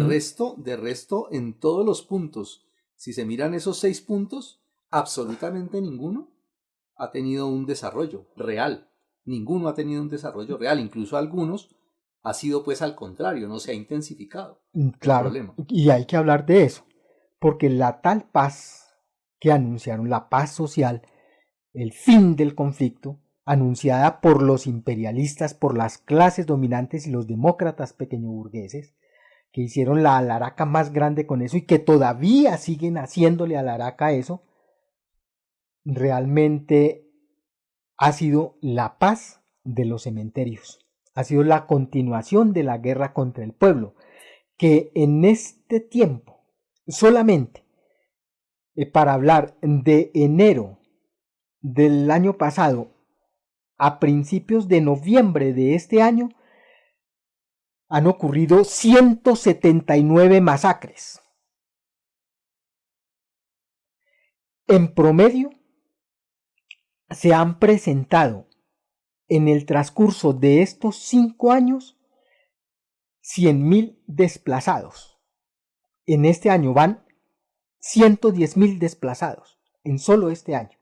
resto, en todos los puntos, si se miran esos 6 puntos, absolutamente ninguno ha tenido un desarrollo real. Ninguno ha tenido un desarrollo real. Incluso algunos ha sido pues al contrario, no se ha intensificado. Claro, el problema. y hay que hablar de eso, porque la tal paz que anunciaron, la paz social, el fin del conflicto, anunciada por los imperialistas, por las clases dominantes y los demócratas pequeñoburgueses, que hicieron la alaraca más grande con eso y que todavía siguen haciéndole alaraca a eso, realmente ha sido la paz de los cementerios, ha sido la continuación de la guerra contra el pueblo, que en este tiempo, solamente para hablar de enero del año pasado a principios de noviembre de este año, han ocurrido 179 masacres. En promedio, se han presentado en el transcurso de estos 5 años 100.000 desplazados. En este año van 110.000 desplazados, en solo este año.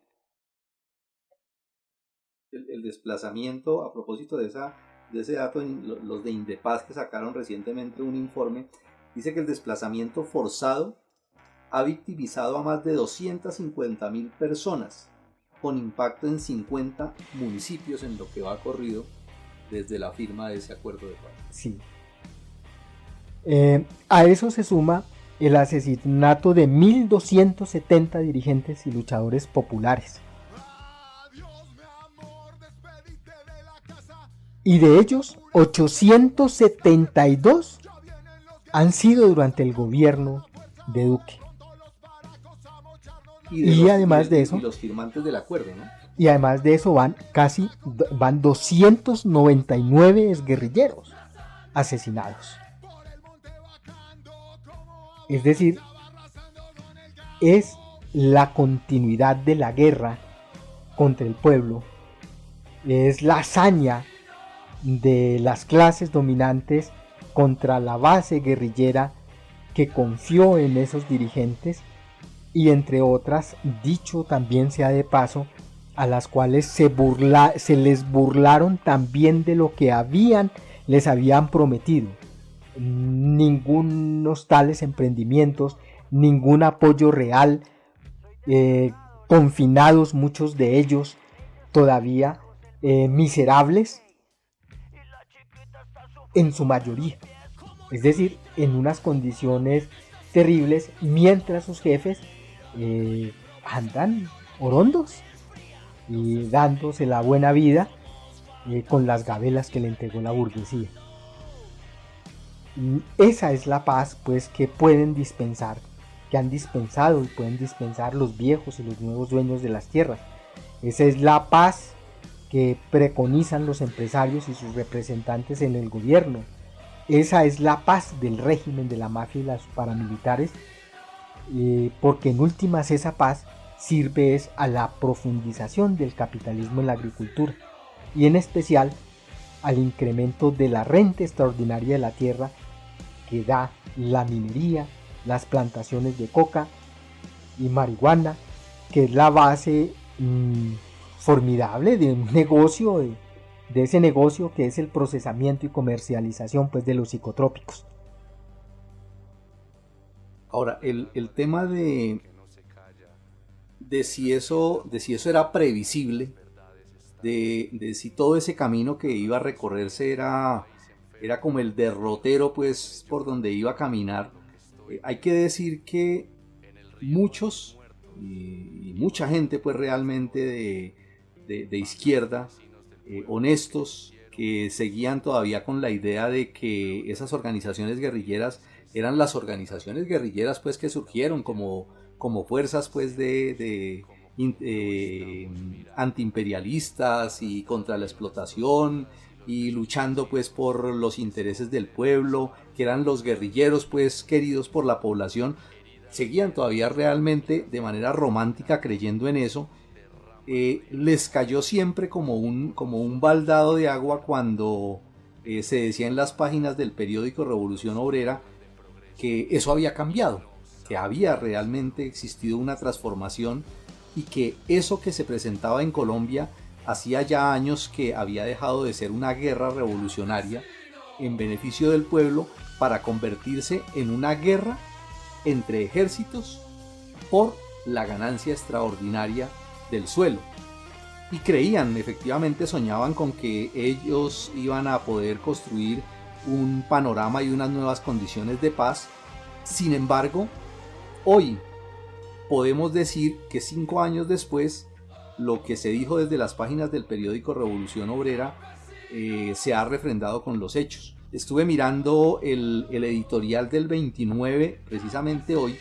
El desplazamiento, a propósito de ese dato, los de Indepaz, que sacaron recientemente un informe, dice que el desplazamiento forzado ha victimizado a más de 250.000 personas, con impacto en 50 municipios en lo que va corrido desde la firma de ese acuerdo de paz. Sí. A eso se suma el asesinato de 1.270 dirigentes y luchadores populares. Y de ellos, 872 han sido durante el gobierno de Duque. Y además de eso, y los firmantes del acuerdo, ¿no? Y además de eso van 299 exguerrilleros asesinados. Es decir, es la continuidad de la guerra contra el pueblo, es la hazaña de las clases dominantes contra la base guerrillera que confió en esos dirigentes y, entre otras, dicho también sea de paso, a las cuales se les burlaron también de lo que les habían prometido. Ningunos tales emprendimientos, ningún apoyo real, confinados muchos de ellos todavía, miserables, en su mayoría, es decir, en unas condiciones terribles, mientras sus jefes andan orondos y dándose la buena vida con las gabelas que le entregó la burguesía. Y esa es la paz, pues, que pueden dispensar, que han dispensado y pueden dispensar los viejos y los nuevos dueños de las tierras. Esa es la paz que preconizan los empresarios y sus representantes en el gobierno. Esa es la paz del régimen de la mafia y los paramilitares, porque en últimas esa paz sirve es a la profundización del capitalismo en la agricultura y en especial al incremento de la renta extraordinaria de la tierra que da la minería, las plantaciones de coca y marihuana, que es la base formidable de un negocio, de ese negocio que es el procesamiento y comercialización, pues, de los psicotrópicos. Ahora, el tema de si eso era previsible, de si todo ese camino que iba a recorrerse era como el derrotero, pues, por donde iba a caminar. Hay que decir que muchos y mucha gente, pues, realmente de izquierda, honestos, que seguían todavía con la idea de que esas organizaciones guerrilleras eran las organizaciones guerrilleras, pues, que surgieron como fuerzas, pues, antiimperialistas y contra la explotación y luchando, pues, por los intereses del pueblo, que eran los guerrilleros, pues, queridos por la población. Seguían todavía realmente de manera romántica creyendo en eso. Les cayó siempre como un baldado de agua cuando se decía en las páginas del periódico Revolución Obrera que eso había cambiado, que había realmente existido una transformación y que eso que se presentaba en Colombia hacía ya años que había dejado de ser una guerra revolucionaria en beneficio del pueblo para convertirse en una guerra entre ejércitos por la ganancia extraordinaria del suelo. Y creían, efectivamente soñaban con que ellos iban a poder construir un panorama y unas nuevas condiciones de paz. Sin embargo, hoy podemos decir que 5 años después, lo que se dijo desde las páginas del periódico Revolución Obrera se ha refrendado con los hechos. Estuve mirando el editorial del 29, precisamente hoy,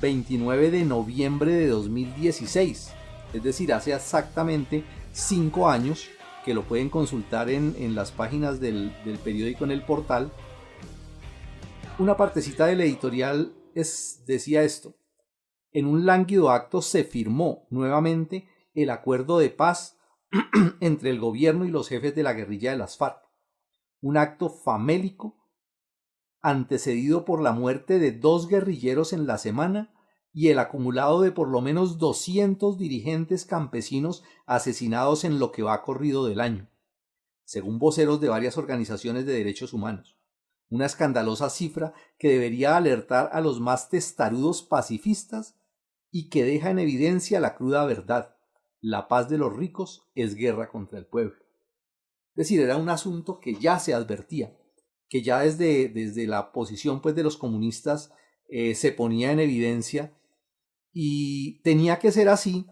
29 de noviembre de 2016, es decir, hace exactamente 5 años, que lo pueden consultar en las páginas del periódico, en el portal. Una partecita del editorial decía esto: en un lánguido acto se firmó nuevamente el acuerdo de paz entre el gobierno y los jefes de la guerrilla de las FARC, un acto famélico antecedido por la muerte de 2 guerrilleros en la semana y el acumulado de por lo menos 200 dirigentes campesinos asesinados en lo que va corrido del año, según voceros de varias organizaciones de derechos humanos. Una escandalosa cifra que debería alertar a los más testarudos pacifistas y que deja en evidencia la cruda verdad: la paz de los ricos es guerra contra el pueblo. Es decir, era un asunto que ya se advertía, que ya desde la posición, pues, de los comunistas se ponía en evidencia, y tenía que ser así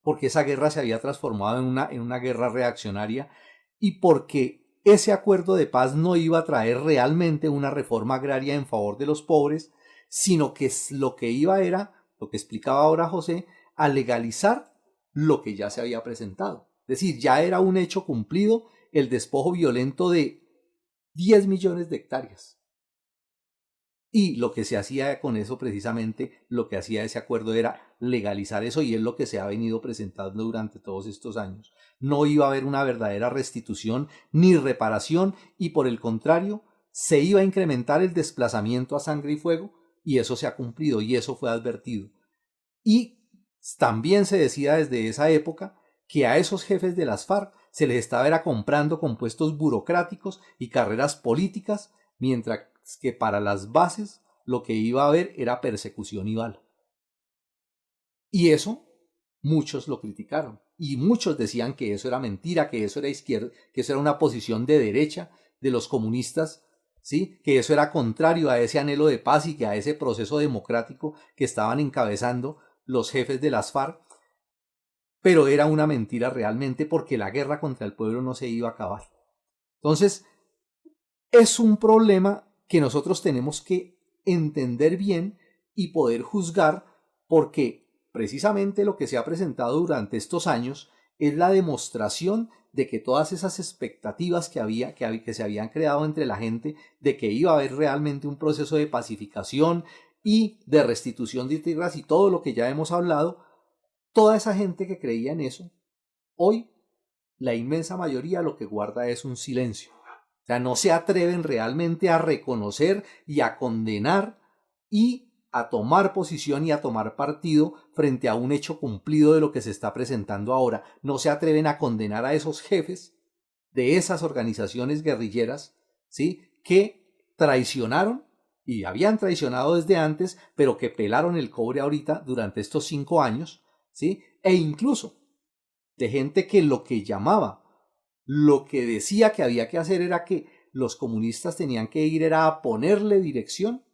porque esa guerra se había transformado en una guerra reaccionaria y porque ese acuerdo de paz no iba a traer realmente una reforma agraria en favor de los pobres, sino que lo que iba era, lo que explicaba ahora José, a legalizar lo que ya se había presentado. Es decir, ya era un hecho cumplido el despojo violento de 10 millones de hectáreas. Y lo que se hacía con eso, precisamente, lo que hacía ese acuerdo era legalizar eso, y es lo que se ha venido presentando durante todos estos años. No iba a haber una verdadera restitución ni reparación, y por el contrario, se iba a incrementar el desplazamiento a sangre y fuego, y eso se ha cumplido, y eso fue advertido. Y también se decía desde esa época que a esos jefes de las FARC se les estaba comprando con puestos burocráticos y carreras políticas, mientras que para las bases lo que iba a haber era persecución y bala. Y eso muchos lo criticaron, y muchos decían que eso era mentira, que eso era izquierda, que eso era una posición de derecha, de los comunistas, ¿sí? Que eso era contrario a ese anhelo de paz y que a ese proceso democrático que estaban encabezando los jefes de las FARC, pero era una mentira realmente porque la guerra contra el pueblo no se iba a acabar. Entonces, es un problema que nosotros tenemos que entender bien y poder juzgar, porque precisamente lo que se ha presentado durante estos años es la demostración de que todas esas expectativas que se habían creado entre la gente de que iba a haber realmente un proceso de pacificación y de restitución de tierras y todo lo que ya hemos hablado, toda esa gente que creía en eso, hoy la inmensa mayoría lo que guarda es un silencio. O sea, no se atreven realmente a reconocer y a condenar y a tomar posición y a tomar partido frente a un hecho cumplido de lo que se está presentando ahora. No se atreven a condenar a esos jefes de esas organizaciones guerrilleras, ¿sí? Que traicionaron y habían traicionado desde antes, pero que pelaron el cobre ahorita durante estos 5 años, ¿sí? E incluso de gente que lo que llamaba, lo que decía que había que hacer era que los comunistas tenían que ir era a ponerle dirección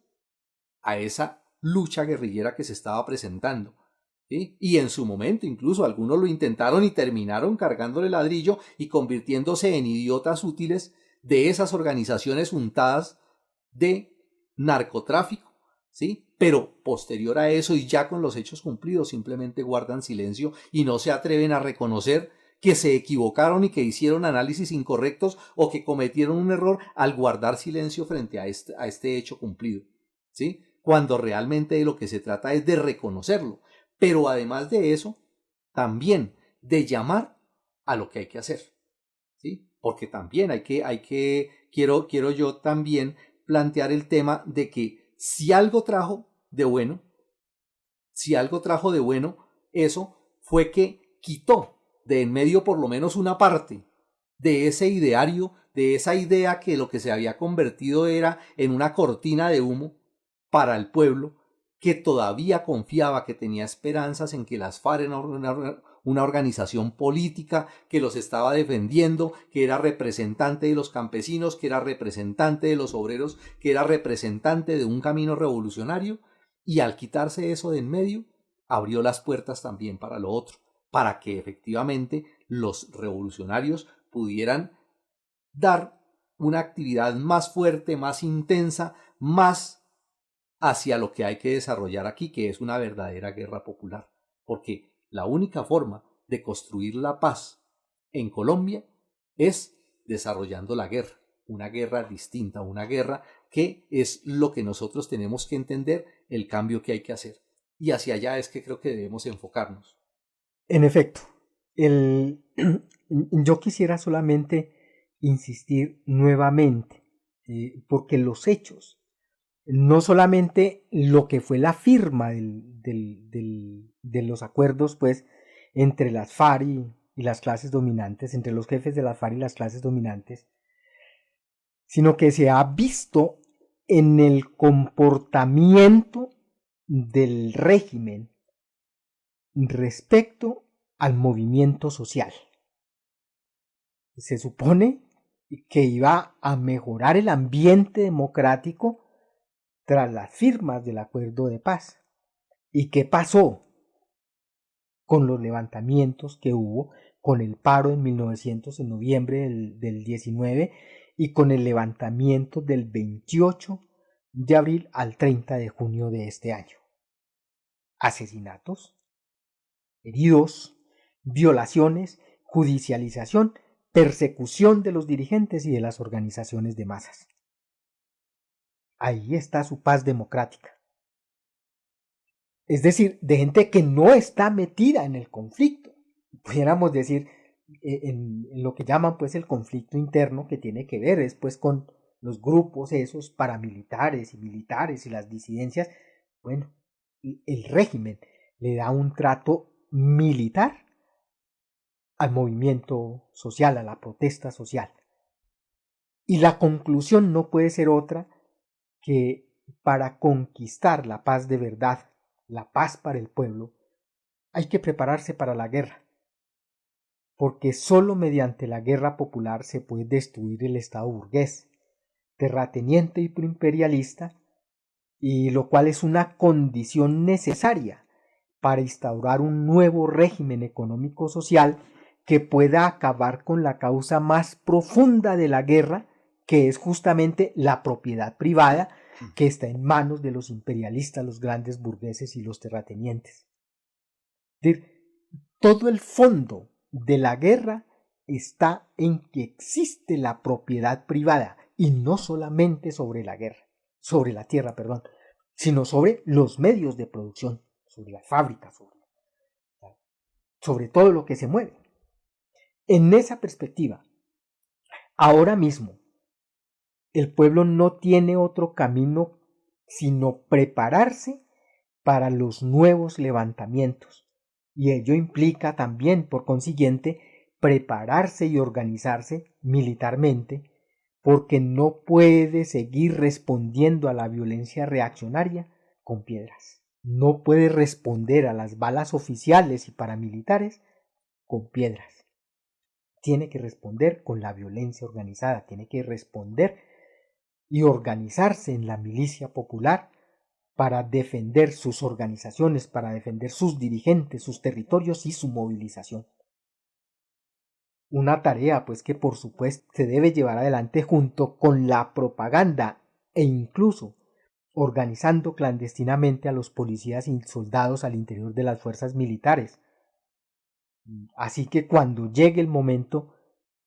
a esa lucha guerrillera que se estaba presentando, ¿sí? Y en su momento incluso algunos lo intentaron y terminaron cargándole ladrillo y convirtiéndose en idiotas útiles de esas organizaciones untadas de narcotráfico, ¿sí? Pero posterior a eso y ya con los hechos cumplidos simplemente guardan silencio y no se atreven a reconocer que se equivocaron y que hicieron análisis incorrectos o que cometieron un error al guardar silencio frente a este hecho cumplido, ¿sí? Cuando realmente de lo que se trata es de reconocerlo, pero además de eso, también de llamar a lo que hay que hacer, ¿sí? Porque también quiero yo también plantear el tema de que si algo trajo de bueno, eso fue que quitó de en medio por lo menos una parte de ese ideario, de esa idea que lo que se había convertido era en una cortina de humo para el pueblo, que todavía confiaba, que tenía esperanzas en que las FARC era una organización política que los estaba defendiendo, que era representante de los campesinos, que era representante de los obreros, que era representante de un camino revolucionario, y al quitarse eso de en medio, abrió las puertas también para lo otro, para que efectivamente los revolucionarios pudieran dar una actividad más fuerte, más intensa, más hacia lo que hay que desarrollar aquí, que es una verdadera guerra popular. Porque la única forma de construir la paz en Colombia es desarrollando la guerra, una guerra distinta, una guerra que es lo que nosotros tenemos que entender, el cambio que hay que hacer. Y hacia allá es que creo que debemos enfocarnos. En efecto, yo quisiera solamente insistir nuevamente, porque los hechos, no solamente lo que fue la firma de los acuerdos, pues, entre las FARC y las clases dominantes, entre los jefes de las FARC y las clases dominantes, sino que se ha visto en el comportamiento del régimen respecto al movimiento social. Se supone que iba a mejorar el ambiente democrático tras las firmas del acuerdo de paz. ¿Y qué pasó con los levantamientos que hubo, con el paro en 1900, en noviembre del 19, y con el levantamiento del 28 de abril al 30 de junio de este año? Asesinatos, heridos, violaciones, judicialización, persecución de los dirigentes y de las organizaciones de masas. Ahí está su paz democrática. Es decir, de gente que no está metida en el conflicto. Pudiéramos decir, en lo que llaman pues el conflicto interno, que tiene que ver después con los grupos esos paramilitares y militares y las disidencias. Bueno, el régimen le da un trato militar al movimiento social, a la protesta social. Y la conclusión no puede ser otra que para conquistar la paz de verdad, la paz para el pueblo, hay que prepararse para la guerra. porque sólo mediante la guerra popular se puede destruir el Estado burgués, terrateniente y proimperialista, y lo cual es una condición necesaria para instaurar un nuevo régimen económico-social que pueda acabar con la causa más profunda de la guerra, que es justamente la propiedad privada, que está en manos de los imperialistas, los grandes burgueses y los terratenientes. Es decir, todo el fondo de la guerra está en que existe la propiedad privada, y no solamente sobre la tierra, sino sobre los medios de producción, sobre las fábricas, sobre todo lo que se mueve. En esa perspectiva, ahora mismo, el pueblo no tiene otro camino sino prepararse para los nuevos levantamientos, y ello implica también, por consiguiente, prepararse y organizarse militarmente, porque no puede seguir respondiendo a la violencia reaccionaria con piedras. No puede responder a las balas oficiales y paramilitares con piedras. Tiene que responder con la violencia organizada, tiene que responder y organizarse en la milicia popular para defender sus organizaciones, para defender sus dirigentes, sus territorios y su movilización. Una tarea pues que por supuesto se debe llevar adelante junto con la propaganda e incluso organizando clandestinamente a los policías y soldados al interior de las fuerzas militares. Así que cuando llegue el momento,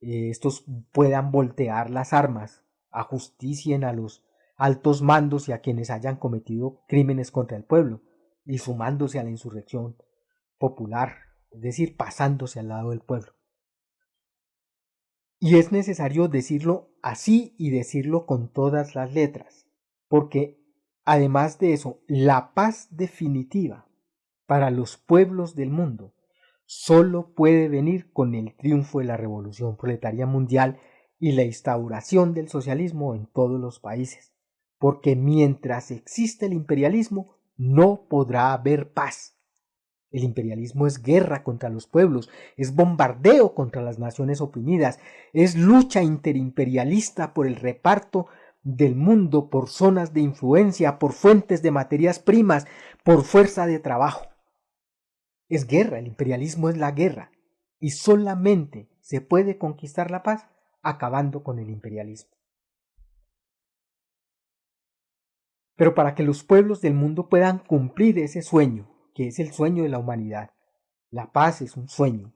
estos puedan voltear las armas, ajusticien a los altos mandos y a quienes hayan cometido crímenes contra el pueblo, y sumándose a la insurrección popular, es decir, pasándose al lado del pueblo. Y es necesario decirlo así y decirlo con todas las letras, porque además de eso, la paz definitiva para los pueblos del mundo solo puede venir con el triunfo de la revolución proletaria mundial y la instauración del socialismo en todos los países, porque mientras existe el imperialismo no podrá haber paz. El imperialismo es guerra contra los pueblos, es bombardeo contra las naciones oprimidas, es lucha interimperialista por el reparto del mundo, por zonas de influencia, por fuentes de materias primas, por fuerza de trabajo. Es guerra, el imperialismo es la guerra, y solamente se puede conquistar la paz acabando con el imperialismo. Pero para que los pueblos del mundo puedan cumplir ese sueño, que es el sueño de la humanidad, la paz es un sueño,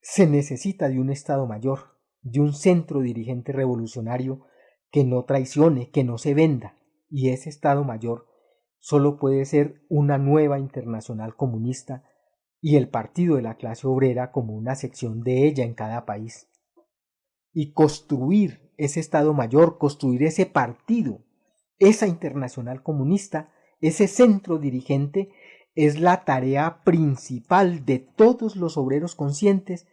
se necesita de un Estado Mayor, de un centro dirigente revolucionario que no traicione, que no se venda, y ese Estado Mayor solo puede ser una nueva internacional comunista y el partido de la clase obrera como una sección de ella en cada país. Y construir ese Estado Mayor, construir ese partido, esa internacional comunista, ese centro dirigente, es la tarea principal de todos los obreros conscientes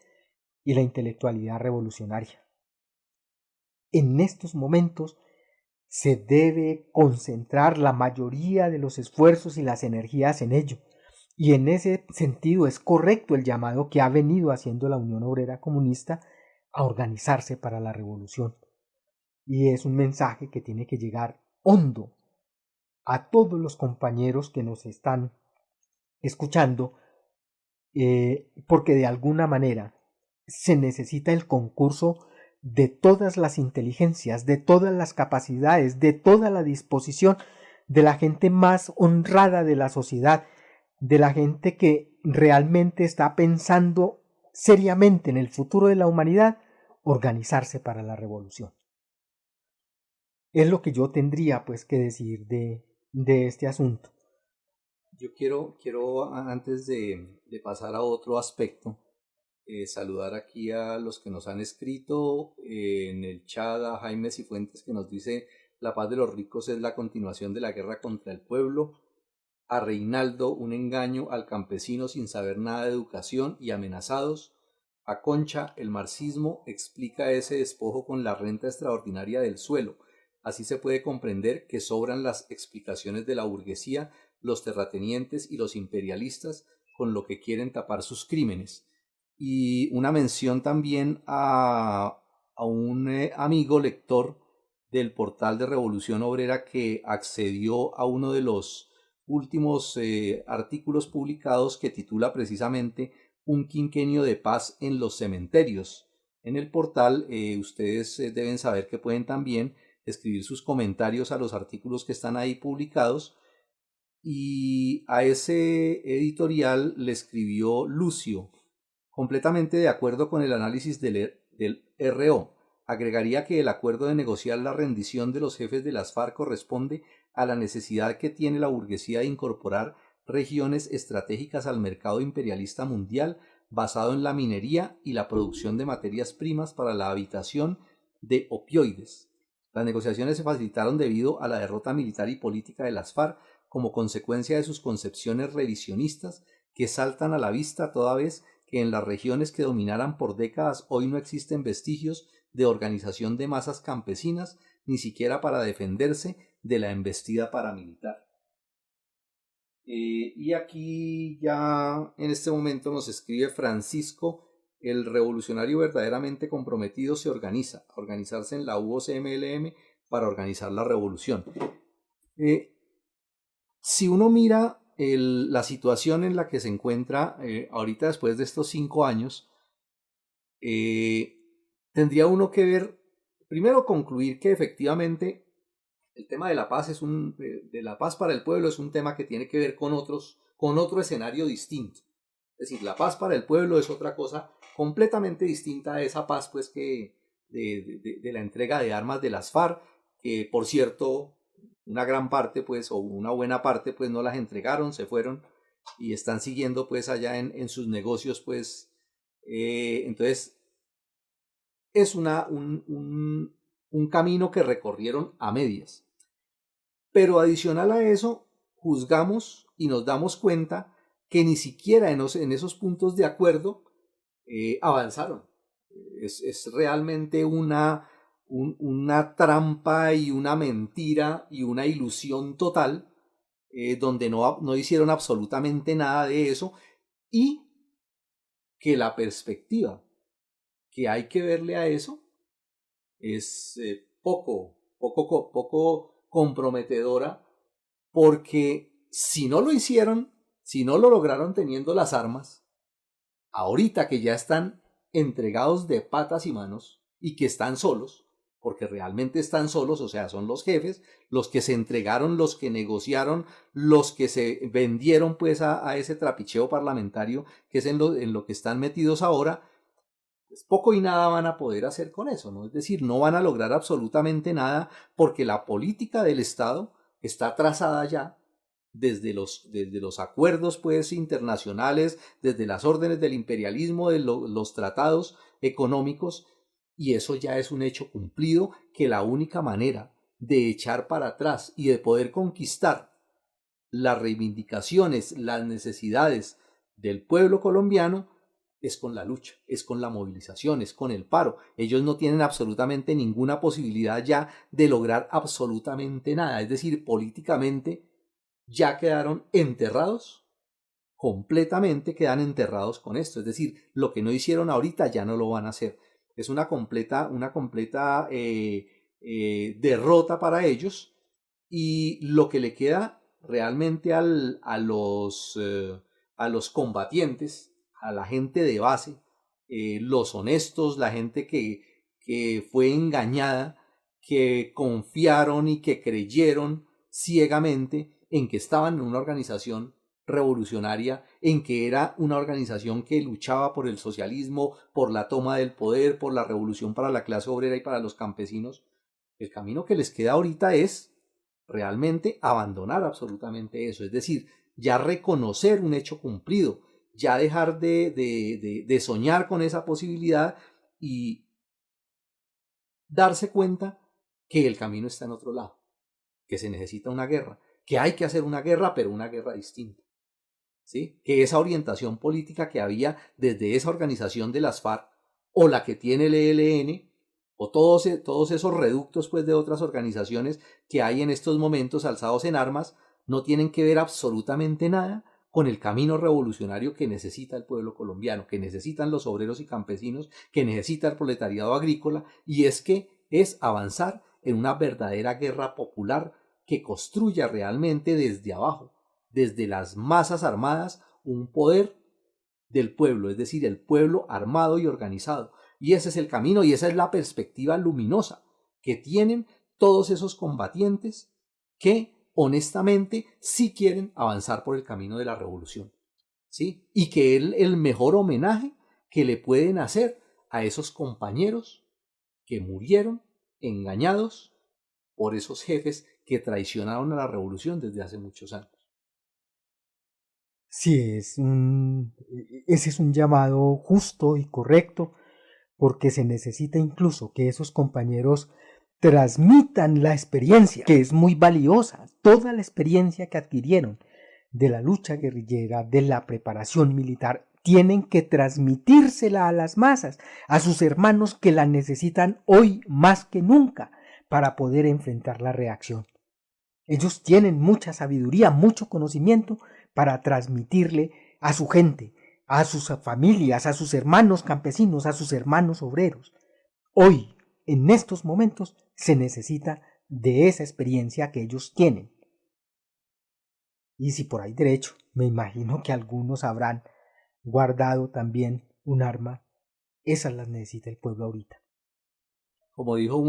y la intelectualidad revolucionaria. En estos momentos se debe concentrar la mayoría de los esfuerzos y las energías en ello, y en ese sentido es correcto el llamado que ha venido haciendo la Unión Obrera Comunista a organizarse para la revolución. Y es un mensaje que tiene que llegar hondo a todos los compañeros que nos están escuchando, porque de alguna manera se necesita el concurso de todas las inteligencias, de todas las capacidades, de toda la disposición de la gente más honrada de la sociedad, de la gente que realmente está pensando seriamente en el futuro de la humanidad, organizarse para la revolución. Es lo que yo tendría pues que decir de este asunto. Yo quiero antes de pasar a otro aspecto, saludar aquí a los que nos han escrito en el chat, a Jaime Cifuentes, que nos dice: la paz de los ricos es la continuación de la guerra contra el pueblo. A Reinaldo: un engaño al campesino sin saber nada de educación y amenazados. A Concha: el marxismo explica ese despojo con la renta extraordinaria del suelo. Así se puede comprender que sobran las explicaciones de la burguesía, los terratenientes y los imperialistas con lo que quieren tapar sus crímenes. y una mención también a un amigo lector del portal de Revolución Obrera que accedió a uno de los últimos artículos publicados que titula precisamente Un quinquenio de paz en los cementerios. En el portal ustedes deben saber que pueden también escribir sus comentarios a los artículos que están ahí publicados, y a ese editorial le escribió Lucio, completamente de acuerdo con el análisis del RO. Agregaría que el acuerdo de negociar la rendición de los jefes de las FARC corresponde a la necesidad que tiene la burguesía de incorporar regiones estratégicas al mercado imperialista mundial basado en la minería y la producción de materias primas para la habitación de opioides. Las negociaciones se facilitaron debido a la derrota militar y política de las FARC como consecuencia de sus concepciones revisionistas que saltan a la vista toda vez que en las regiones que dominaran por décadas hoy no existen vestigios de organización de masas campesinas, ni siquiera para defenderse de la embestida paramilitar. Y aquí ya en este momento nos escribe Francisco: el revolucionario verdaderamente comprometido se organiza, a organizarse en la UOCMLM para organizar la revolución. Si uno mira la situación en la que se encuentra ahorita después de estos 5 años, tendría uno que ver, primero concluir que efectivamente el tema de la paz de la paz para el pueblo es un tema que tiene que ver con otro escenario distinto. Es decir, la paz para el pueblo es otra cosa completamente distinta a esa paz pues que de la entrega de armas de las FARC, que por cierto una gran parte pues o una buena parte pues no las entregaron, se fueron y están siguiendo pues allá en sus negocios pues. Entonces es un camino que recorrieron a medias. Pero adicional a eso, juzgamos y nos damos cuenta que ni siquiera en esos puntos de acuerdo avanzaron. Es realmente una trampa y una mentira y una ilusión total, donde no hicieron absolutamente nada de eso, y que la perspectiva que hay que verle a eso es poco comprometedora, porque si no lo hicieron, si no lo lograron teniendo las armas, ahorita que ya están entregados de patas y manos y que están solos, porque realmente están solos, o sea, son los jefes, los que se entregaron, los que negociaron, los que se vendieron pues a ese trapicheo parlamentario que es en lo que están metidos ahora, pues poco y nada van a poder hacer con eso, ¿no? Es decir, no van a lograr absolutamente nada porque la política del Estado está trazada ya desde los acuerdos pues internacionales, desde las órdenes del imperialismo, de los tratados económicos, y eso ya es un hecho cumplido, que la única manera de echar para atrás y de poder conquistar las reivindicaciones, las necesidades del pueblo colombiano es con la lucha, es con la movilización, es con el paro. Ellos no tienen absolutamente ninguna posibilidad ya de lograr absolutamente nada. Es decir, políticamente ya quedaron enterrados, completamente quedan enterrados con esto. Es decir, lo que no hicieron ahorita ya no lo van a hacer. Es una completa derrota para ellos, y lo que le queda realmente a los combatientes, a la gente de base, los honestos, la gente que fue engañada, que confiaron y que creyeron ciegamente en que estaban en una organización revolucionaria, en que era una organización que luchaba por el socialismo, por la toma del poder, por la revolución para la clase obrera y para los campesinos. El camino que les queda ahorita es realmente abandonar absolutamente eso, es decir, ya reconocer un hecho cumplido, ya dejar de soñar con esa posibilidad y darse cuenta que el camino está en otro lado, que se necesita una guerra, que hay que hacer una guerra, pero una guerra distinta, ¿sí? Que esa orientación política que había desde esa organización de las FARC, o la que tiene el ELN, o todos esos reductos pues, de otras organizaciones que hay en estos momentos alzados en armas, no tienen que ver absolutamente nada con el camino revolucionario que necesita el pueblo colombiano, que necesitan los obreros y campesinos, que necesita el proletariado agrícola, y es que es avanzar en una verdadera guerra popular que construya realmente desde abajo, desde las masas armadas, un poder del pueblo, es decir, el pueblo armado y organizado. Y ese es el camino y esa es la perspectiva luminosa que tienen todos esos combatientes que honestamente sí quieren avanzar por el camino de la revolución, ¿sí? Y que es el mejor homenaje que le pueden hacer a esos compañeros que murieron engañados por esos jefes que traicionaron a la revolución desde hace muchos años. Sí, ese es un llamado justo y correcto, porque se necesita incluso que esos compañeros transmitan la experiencia, que es muy valiosa, toda la experiencia que adquirieron de la lucha guerrillera, de la preparación militar, tienen que transmitírsela a las masas, a sus hermanos que la necesitan hoy más que nunca para poder enfrentar la reacción. Ellos tienen mucha sabiduría, mucho conocimiento para transmitirle a su gente, a sus familias, a sus hermanos campesinos, a sus hermanos obreros. Hoy, en estos momentos, se necesita de esa experiencia que ellos tienen. Y si por ahí derecho, me imagino que algunos habrán guardado también un arma. Esas las necesita el pueblo ahorita. Como dijo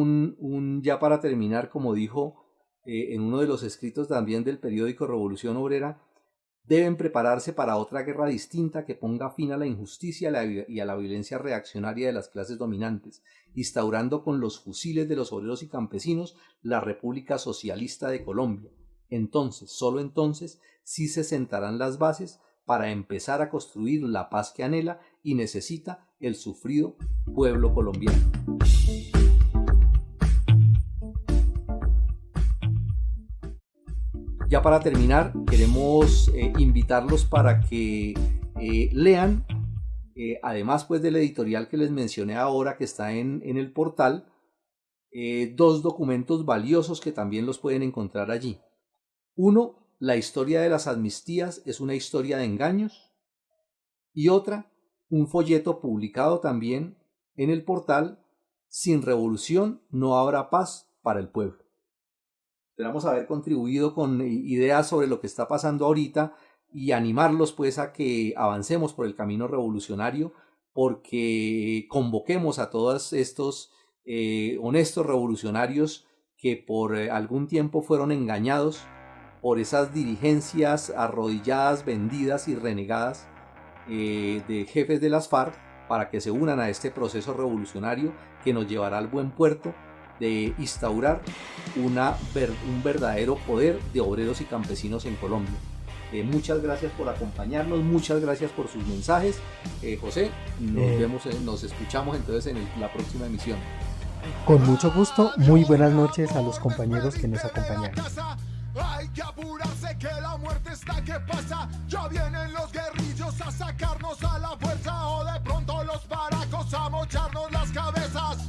ya para terminar, como dijo en uno de los escritos también del periódico Revolución Obrera, deben prepararse para otra guerra distinta que ponga fin a la injusticia y a la violencia reaccionaria de las clases dominantes, instaurando con los fusiles de los obreros y campesinos la República Socialista de Colombia. Entonces, solo entonces, sí se sentarán las bases para empezar a construir la paz que anhela y necesita el sufrido pueblo colombiano. Ya para terminar, queremos invitarlos para que lean, además pues del editorial que les mencioné ahora que está en el portal, dos documentos valiosos que también los pueden encontrar allí. Uno, la historia de las amnistías es una historia de engaños, y otra, un folleto publicado también en el portal, Sin revolución no habrá paz para el pueblo. Esperamos haber contribuido con ideas sobre lo que está pasando ahorita y animarlos pues a que avancemos por el camino revolucionario, porque convoquemos a todos estos honestos revolucionarios que por algún tiempo fueron engañados por esas dirigencias arrodilladas, vendidas y renegadas de jefes de las FARC, para que se unan a este proceso revolucionario que nos llevará al buen puerto de instaurar un verdadero poder de obreros y campesinos en Colombia. Muchas gracias por acompañarnos, muchas gracias por sus mensajes. José, nos escuchamos entonces en la próxima emisión. Con mucho gusto, muy buenas noches a los compañeros que nos acompañaron. Hay que apurarse que la muerte está que pasa. Ya vienen los guerrillos a sacarnos a la fuerza, o de pronto los baracos a mocharnos las cabezas.